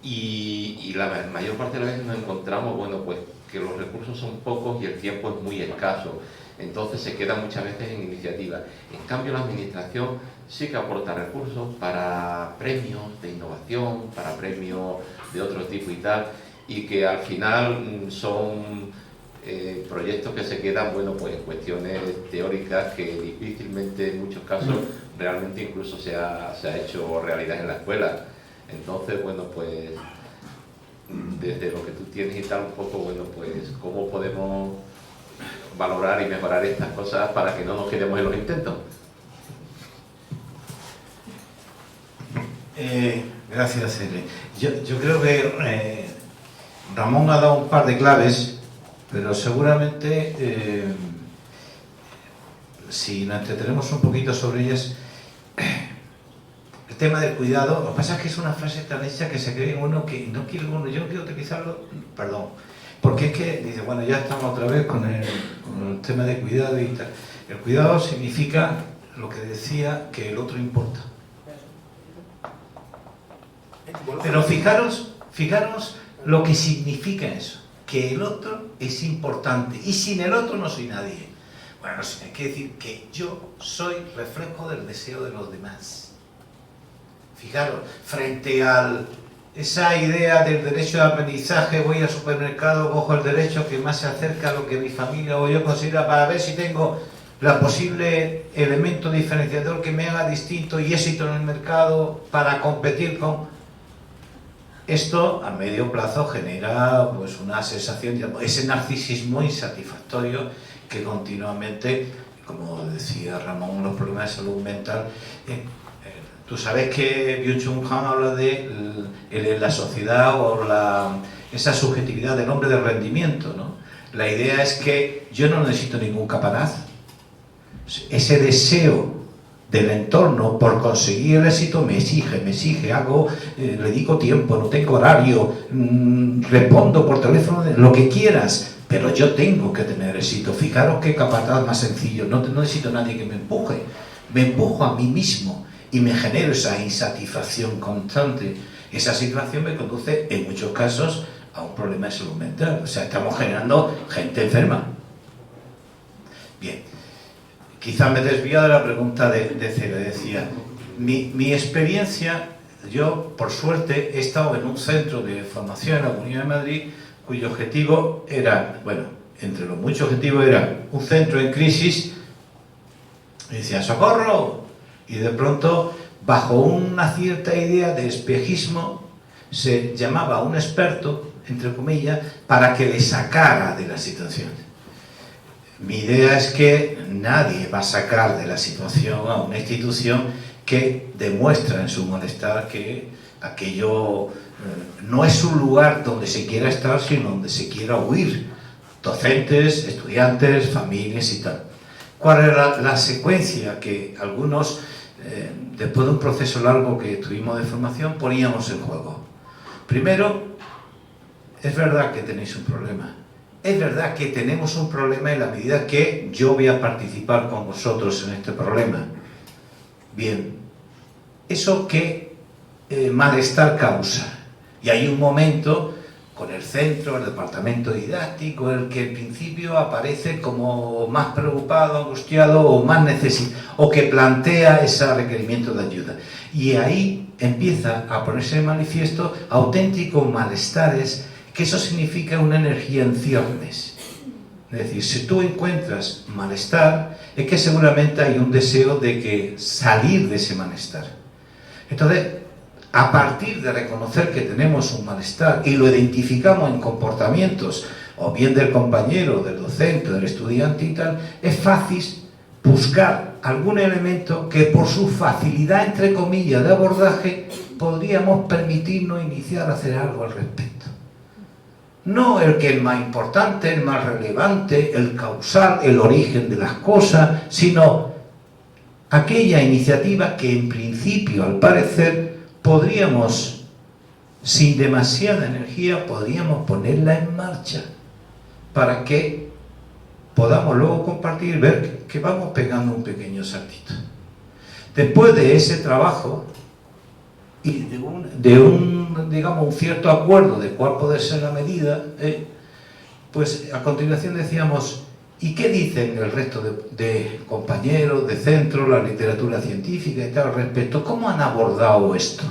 [SPEAKER 5] y la mayor parte de las veces nos encontramos, bueno, pues que los recursos son pocos y el tiempo es muy escaso. Entonces se queda muchas veces en iniciativa. En cambio, la administración sí que aporta recursos para premios de innovación, para premios de otro tipo y tal, y que al final son proyectos que se quedan, bueno, pues en cuestiones teóricas que difícilmente en muchos casos realmente incluso se ha hecho realidad en la escuela. Entonces, bueno, pues desde lo que tú tienes y tal, un poco, bueno, pues cómo podemos valorar y mejorar estas cosas para que no nos quedemos en los intentos.
[SPEAKER 2] Gracias, Cele. Yo creo que Ramón ha dado un par de claves, pero seguramente si nos entretenemos un poquito sobre ellas, el tema del cuidado, lo que pasa es que es una frase tan hecha que se cree uno que no quiere uno, yo no quiero utilizarlo, perdón, porque es que dice, bueno, ya estamos otra vez con el tema de cuidado y tal. El cuidado significa lo que decía, que el otro importa. Pero fijaros lo que significa eso, que el otro es importante y sin el otro no soy nadie. Bueno, hay que decir que yo soy reflejo del deseo de los demás. Fijaros, frente a esa idea del derecho de aprendizaje, voy al supermercado, cojo el derecho que más se acerca a lo que mi familia o yo considera para ver si tengo...
[SPEAKER 4] la posible elemento diferenciador que me haga distinto y éxito en el mercado para competir con... Esto a medio plazo genera pues una sensación, ese narcisismo insatisfactorio que continuamente, como decía Ramón, los problemas de salud mental. Tú sabes que Byung-Chul Han habla de la sociedad o esa subjetividad del hombre de rendimiento, ¿no? La idea es que yo no necesito ningún capataz. Ese deseo del entorno por conseguir el éxito me exige, hago, le dedico tiempo, no tengo horario, respondo por teléfono, lo que quieras, pero yo tengo que tener éxito. Fijaros qué capataz más sencillo, no necesito a nadie que me empuje, me empujo a mí mismo y me genero esa insatisfacción constante. Esa situación me conduce en muchos casos a un problema de salud mental, o sea, estamos generando gente enferma. Bien. Quizás me he desviado de la pregunta de Cero. Decía, mi experiencia, yo por suerte he estado en un centro de formación en la Comunidad de Madrid cuyo objetivo era, bueno, entre los muchos objetivos era un centro en crisis, y decía, ¡socorro! Y de pronto, bajo una cierta idea de espejismo, se llamaba a un experto, entre comillas, para que le sacara de la situación. Mi idea es que nadie va a sacar de la situación a una institución que demuestra en su malestar que aquello no es un lugar donde se quiera estar, sino donde se quiera huir. Docentes, estudiantes, familias y tal. ¿Cuál era la secuencia que algunos, después de un proceso largo que tuvimos de formación, poníamos en juego? Primero, es verdad que tenéis un problema. Es verdad que tenemos un problema en la medida que yo voy a participar con vosotros en este problema. Bien, ¿eso qué malestar causa? Y hay un momento con el centro, el departamento didáctico, el que en principio aparece como más preocupado, angustiado o más necesitado, o que plantea ese requerimiento de ayuda. Y ahí empieza a ponerse de manifiesto auténticos malestares, que eso significa una energía en ciernes. Es decir, si tú encuentras malestar, es que seguramente hay un deseo de que salir de ese malestar. Entonces, a partir de reconocer que tenemos un malestar y lo identificamos en comportamientos, o bien del compañero, del docente, del estudiante y tal, es fácil buscar algún elemento que por su facilidad, entre comillas, de abordaje, podríamos permitirnos iniciar a hacer algo al respecto. No el que es más importante, el más relevante, el causal, el origen de las cosas, sino aquella iniciativa que en principio, al parecer, podríamos, sin demasiada energía, podríamos ponerla en marcha para que podamos luego compartir y ver que vamos pegando un pequeño saltito. Después de ese trabajo y de un digamos, un cierto acuerdo de cuál puede ser la medida, pues a continuación decíamos, ¿y qué dicen el resto de compañeros, de centros, la literatura científica y tal al respecto? ¿Cómo han abordado esto?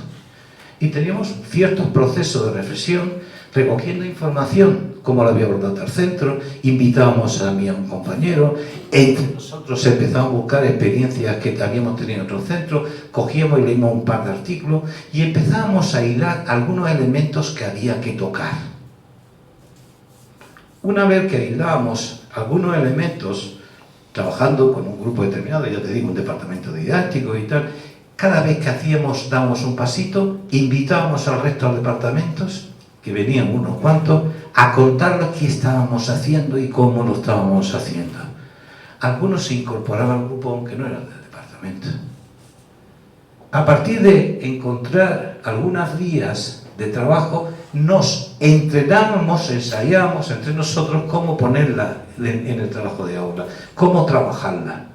[SPEAKER 4] Y teníamos ciertos procesos de reflexión, recogiendo información, como la había abordado el centro, invitábamos a mí a un compañero, entre nosotros empezamos a buscar experiencias que habíamos tenido en otros centros, cogíamos y leímos un par de artículos y empezábamos a hilar algunos elementos que había que tocar. Una vez que aislábamos algunos elementos, trabajando con un grupo determinado, ya te digo, un departamento didáctico y tal, cada vez que dábamos un pasito, invitábamos al resto de departamentos, que venían unos cuantos, a contarles qué estábamos haciendo y cómo lo estábamos haciendo. Algunos se incorporaban al grupo aunque no eran del departamento. A partir de encontrar algunas vías de trabajo, nos entrenábamos, ensayábamos entre nosotros cómo ponerla en el trabajo de aula, cómo trabajarla.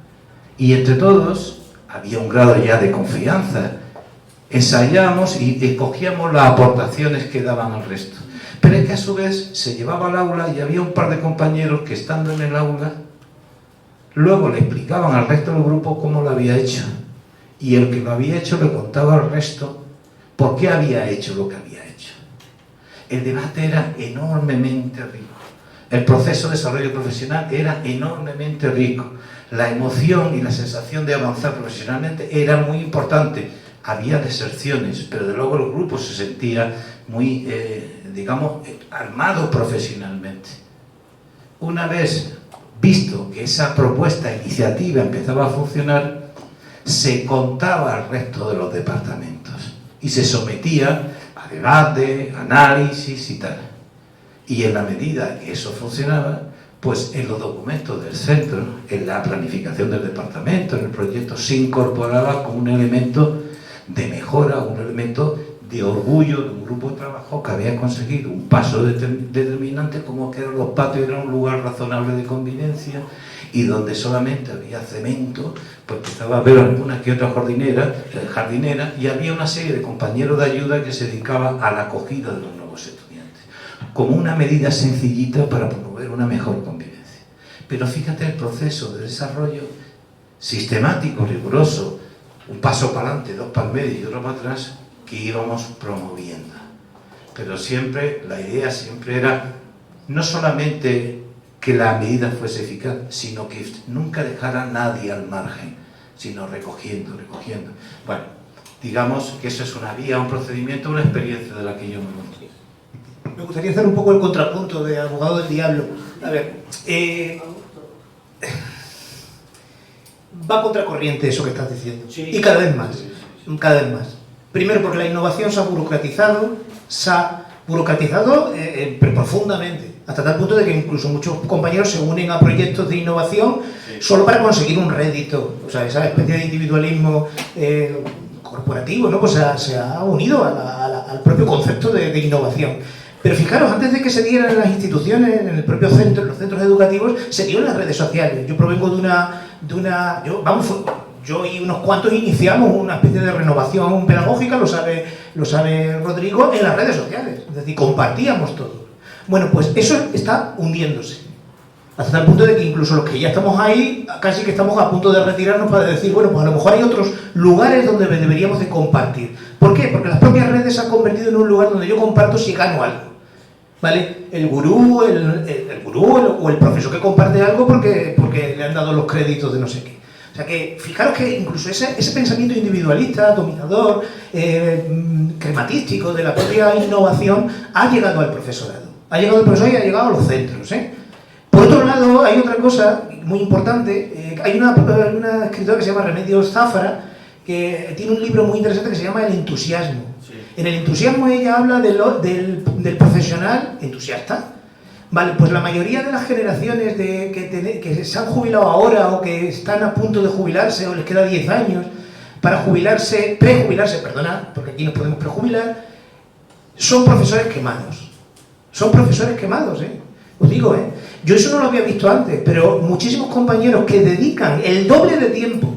[SPEAKER 4] Y entre todos había un grado ya de confianza. Ensayábamos y escogíamos las aportaciones que daban al resto. Pero es que a su vez se llevaba al aula y había un par de compañeros que estando en el aula, luego le explicaban al resto del grupo cómo lo había hecho. Y el que lo había hecho le contaba al resto por qué había hecho lo que había hecho. El debate era enormemente rico. El proceso de desarrollo profesional era enormemente rico. La emoción y la sensación de avanzar profesionalmente era muy importante. Había deserciones, pero de luego el grupo se sentía muy, digamos, armado profesionalmente. Una vez visto que esa propuesta, iniciativa empezaba a funcionar, se contaba al resto de los departamentos y se sometía a debate, análisis y tal. Y en la medida que eso funcionaba, pues en los documentos del centro, en la planificación del departamento, en el proyecto, se incorporaba como un elemento de mejora, un elemento de orgullo de un grupo de trabajo que había conseguido un paso determinante, como que los patios eran un lugar razonable de convivencia y donde solamente había cemento, pues empezaba a haber alguna que otra jardinera, y había una serie de compañeros de ayuda que se dedicaban a la acogida de los nuevos estudiantes, como una medida sencillita para promover una mejor convivencia. Pero fíjate el proceso de desarrollo sistemático, riguroso, un paso para adelante, dos para el medio y otro para atrás, que íbamos promoviendo. Pero siempre, la idea siempre era no solamente que la medida fuese eficaz, sino que nunca dejara a nadie al margen, sino recogiendo. Bueno, digamos que eso es una vía, un procedimiento, una experiencia de la que yo me monté.
[SPEAKER 3] Me gustaría hacer un poco el contrapunto de abogado del diablo. A ver, va contracorriente eso que estás diciendo. Sí. Y cada vez más. Primero porque la innovación se ha burocratizado pero profundamente, hasta tal punto de que incluso muchos compañeros se unen a proyectos de innovación solo para conseguir un rédito. O sea, esa especie de individualismo corporativo, ¿no? Pues se ha unido al propio concepto de innovación. Pero fijaros, antes de que se diera en las instituciones, en el propio centro, en los centros educativos, se dio en las redes sociales. Yo provengo yo y unos cuantos iniciamos una especie de renovación pedagógica, lo sabe Rodrigo, en las redes sociales. Es decir, compartíamos todo. Bueno, pues eso está hundiéndose. Hasta el punto de que incluso los que ya estamos ahí, casi que estamos a punto de retirarnos para decir, bueno, pues a lo mejor hay otros lugares donde deberíamos de compartir. ¿Por qué? Porque las propias redes se han convertido en un lugar donde yo comparto si gano algo. ¿Vale? El gurú o el profesor que comparte algo porque le han dado los créditos de no sé qué. O sea que, fijaros que incluso ese pensamiento individualista, dominador, crematístico de la propia innovación ha llegado al profesorado. Ha llegado al profesor y ha llegado a los centros, ¿eh? Por otro lado, hay otra cosa muy importante. Hay una escritora que se llama Remedios Zafra, que tiene un libro muy interesante que se llama El entusiasmo. Sí. En el entusiasmo ella habla del profesional entusiasta. Vale, pues la mayoría de las generaciones que se han jubilado ahora o que están a punto de jubilarse o les queda 10 años para prejubilarse, porque aquí nos podemos prejubilar, son profesores quemados. Son profesores quemados, ¿eh? Os digo, ¿eh? Yo eso no lo había visto antes, pero muchísimos compañeros que dedican el doble de tiempo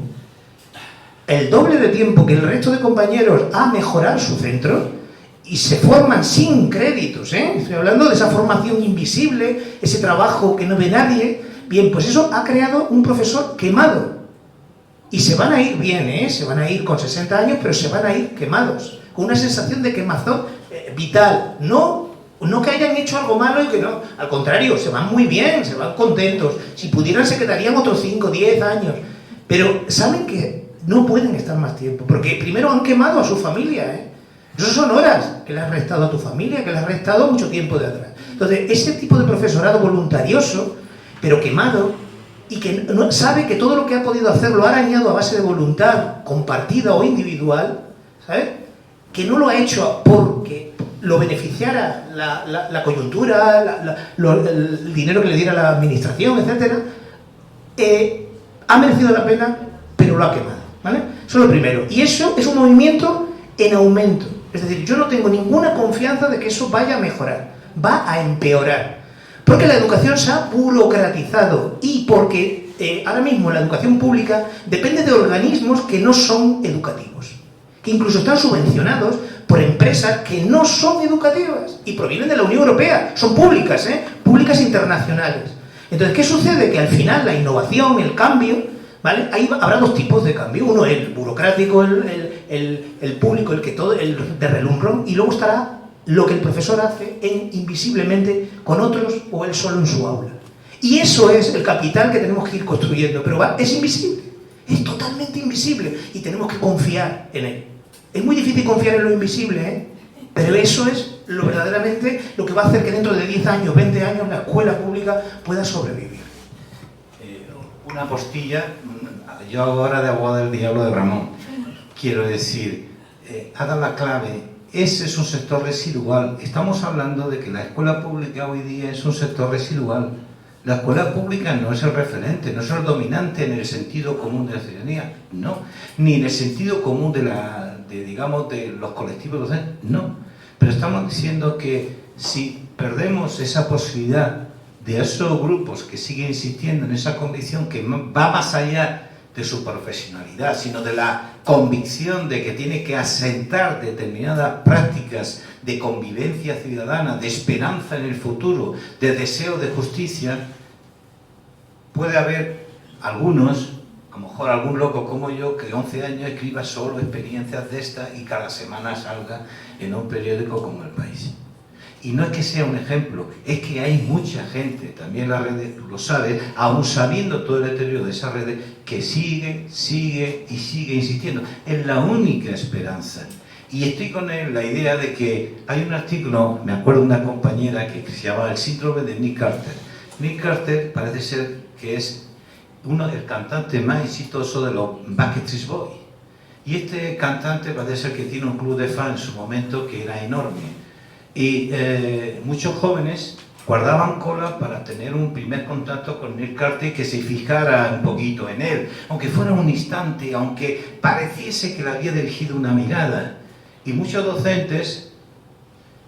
[SPEAKER 3] que el resto de compañeros a mejorar su centro, y se forman sin créditos, ¿eh? Estoy hablando de esa formación invisible, ese trabajo que no ve nadie. Bien, pues eso ha creado un profesor quemado. Y se van a ir bien, ¿eh? Se van a ir con 60 años, pero se van a ir quemados, con una sensación de quemazón vital. No que hayan hecho algo malo y que no. Al contrario, se van muy bien, se van contentos. Si pudieran se quedarían otros 5, 10 años. Pero saben que no pueden estar más tiempo, porque primero han quemado a su familia, ¿eh? Eso son horas que le has restado a tu familia, que le has restado mucho tiempo de atrás. Entonces, ese tipo de profesorado voluntarioso, pero quemado, y que no sabe que todo lo que ha podido hacer lo ha arañado a base de voluntad compartida o individual, ¿sabes? Que no lo ha hecho porque lo beneficiara la coyuntura, el dinero que le diera la administración, etc. Ha merecido la pena, pero lo ha quemado, ¿vale? Eso es lo primero. Y eso es un movimiento en aumento. Es decir, yo no tengo ninguna confianza de que eso vaya a mejorar, va a empeorar. Porque la educación se ha burocratizado y porque ahora mismo la educación pública depende de organismos que no son educativos, que incluso están subvencionados por empresas que no son educativas y provienen de la Unión Europea, son públicas, públicas internacionales. Entonces, ¿qué sucede? Que al final la innovación, el cambio, ¿vale? Ahí habrá dos tipos de cambio. Uno, el burocrático, el público, el de relumbrón, y luego estará lo que el profesor hace invisiblemente con otros o él solo en su aula. Y eso es el capital que tenemos que ir construyendo, pero es invisible, es totalmente invisible y tenemos que confiar en él. Es muy difícil confiar en lo invisible, ¿eh? Pero eso es lo verdaderamente lo que va a hacer que dentro de 10 años, 20 años, la escuela pública pueda sobrevivir.
[SPEAKER 4] Una postilla, yo ahora de abogado del diablo de Ramón, quiero decir, ha dado la clave. Ese es un sector residual. Estamos hablando de que la escuela pública hoy día es un sector residual. La escuela pública no es el referente, no es el dominante en el sentido común de la ciudadanía, no. Ni en el sentido común de los colectivos docentes, no. Pero estamos diciendo que si perdemos esa posibilidad de esos grupos que siguen insistiendo en esa convicción que va más allá de su profesionalidad, sino de la convicción de que tiene que asentar determinadas prácticas de convivencia ciudadana, de esperanza en el futuro, de deseo de justicia, puede haber algunos, a lo mejor algún loco como yo, que 11 años escriba solo experiencias de estas y cada semana salga en un periódico como El País. Y no es que sea un ejemplo, es que hay mucha gente, también en las redes, tú lo sabes, aún sabiendo todo el deterioro de esas redes, que sigue insistiendo. Es la única esperanza. Y estoy con la idea de que hay un artículo, me acuerdo de una compañera que se llama El síndrome de Nick Carter. Nick Carter parece ser que es el cantante más exitoso de los Backstreet Boys. Y este cantante parece ser que tiene un club de fans en su momento que era enorme. Y muchos jóvenes guardaban cola para tener un primer contacto con Nick Carter y que se fijara un poquito en él, aunque fuera un instante, aunque pareciese que le había dirigido una mirada. Y muchos docentes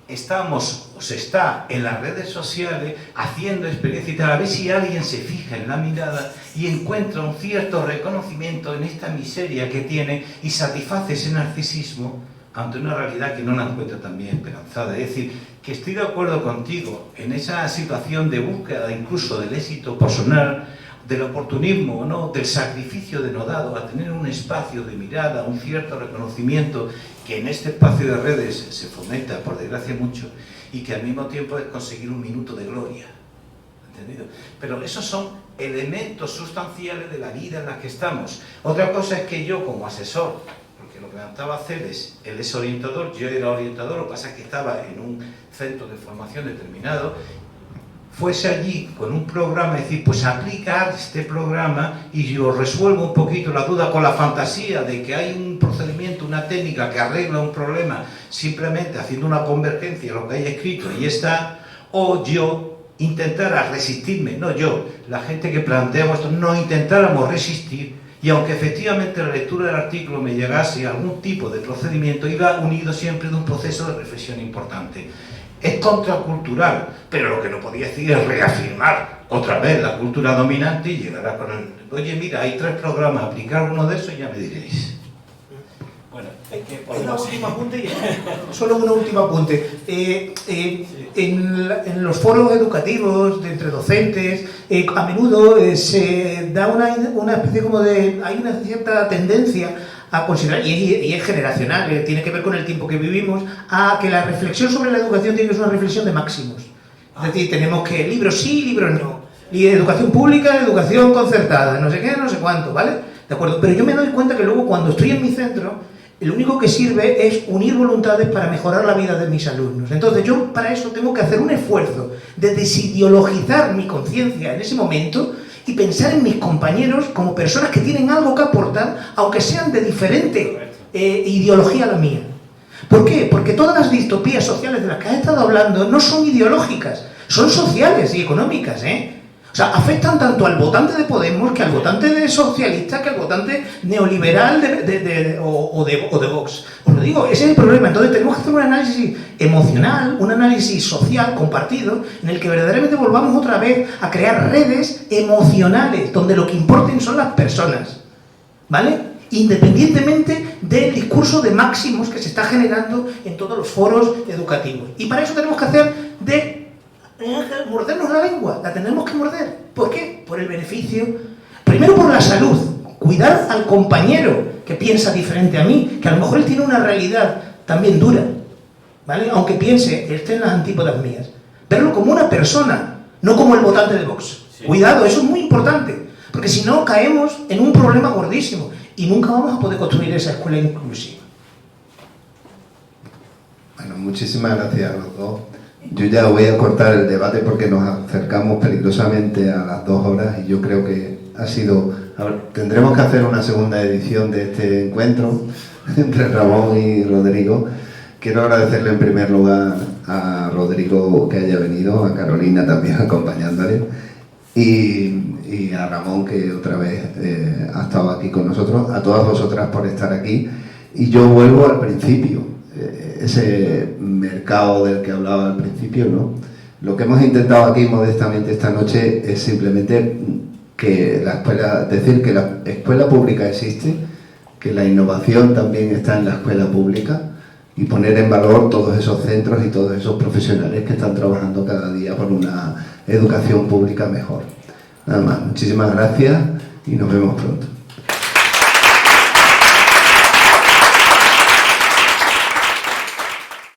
[SPEAKER 4] se está en las redes sociales haciendo experiencias y tal, a ver si alguien se fija en la mirada y encuentra un cierto reconocimiento en esta miseria que tiene y satisface ese narcisismo ante una realidad que no la encuentra también esperanzada. Es decir, que estoy de acuerdo contigo en esa situación de búsqueda incluso del éxito personal, del oportunismo, ¿no?, del sacrificio denodado a tener un espacio de mirada, un cierto reconocimiento que en este espacio de redes se fomenta, por desgracia, mucho, y que al mismo tiempo es conseguir un minuto de gloria. ¿Entendido? Pero esos son elementos sustanciales de la vida en la que estamos. Otra cosa es que yo, como asesor, porque lo que me faltaba hacer él es orientador, yo era orientador, lo que pasa es que estaba en un centro de formación determinado, fuese allí con un programa, es decir, pues aplicar este programa y yo resuelvo un poquito la duda con la fantasía de que hay un procedimiento, una técnica que arregla un problema simplemente haciendo una convergencia a lo que hay escrito y está, o yo intentara resistirme, no yo, la gente que planteamos esto, no intentáramos resistir y aunque efectivamente la lectura del artículo me llegase a algún tipo de procedimiento, iba unido siempre de un proceso de reflexión importante. Es contracultural, pero lo que no podía decir es reafirmar otra vez la cultura dominante y llegar a con el... Oye, mira, hay 3 programas, aplicar uno de esos y ya me diréis.
[SPEAKER 3] Bueno, una última apunte y solo un último apunte. En los foros educativos de entre docentes, a menudo se da una especie como de... hay una cierta tendencia a considerar, y es generacional, tiene que ver con el tiempo que vivimos, a que la reflexión sobre la educación tiene que ser una reflexión de máximos. Es decir, tenemos que libros sí, libros no. Y educación pública, educación concertada, no sé qué, no sé cuánto, ¿vale? De acuerdo, pero yo me doy cuenta que luego cuando estoy en mi centro, lo único que sirve es unir voluntades para mejorar la vida de mis alumnos. Entonces yo para eso tengo que hacer un esfuerzo de desideologizar mi conciencia en ese momento y pensar en mis compañeros como personas que tienen algo que aportar, aunque sean de diferente ideología a la mía. ¿Por qué? Porque todas las distopías sociales de las que has estado hablando no son ideológicas, son sociales y económicas, O sea, afectan tanto al votante de Podemos, que al votante de socialista, que al votante neoliberal o de Vox. Os lo digo, ese es el problema. Entonces tenemos que hacer un análisis emocional, un análisis social compartido, en el que verdaderamente volvamos otra vez a crear redes emocionales, donde lo que importen son las personas, ¿vale? Independientemente del discurso de máximos que se está generando en todos los foros educativos. Y para eso tenemos que hacer mordernos la lengua, la tenemos que morder. ¿Por qué? Por el beneficio, primero por la salud, cuidar al compañero que piensa diferente a mí, que a lo mejor él tiene una realidad también dura, ¿vale? Aunque piense, esté en las antípodas mías, verlo como una persona, no como el votante de Vox. Sí. Cuidado, eso es muy importante, porque si no caemos en un problema gordísimo y nunca vamos a poder construir esa escuela inclusiva.
[SPEAKER 1] Bueno, muchísimas gracias a los dos. Yo ya voy a cortar el debate porque nos acercamos peligrosamente a las 2 horas y yo creo que ha sido... Tendremos que hacer una segunda edición de este encuentro entre Ramón y Rodrigo. Quiero agradecerle en primer lugar a Rodrigo que haya venido, a Carolina también acompañándole y a Ramón que otra vez ha estado aquí con nosotros, a todas vosotras por estar aquí. Y yo vuelvo al principio. Ese mercado del que hablaba al principio, ¿no? Lo que hemos intentado aquí modestamente esta noche es simplemente que decir que la escuela pública existe, que la innovación también está en la escuela pública y poner en valor todos esos centros y todos esos profesionales que están trabajando cada día por una educación pública mejor. Nada más, muchísimas gracias y nos vemos pronto.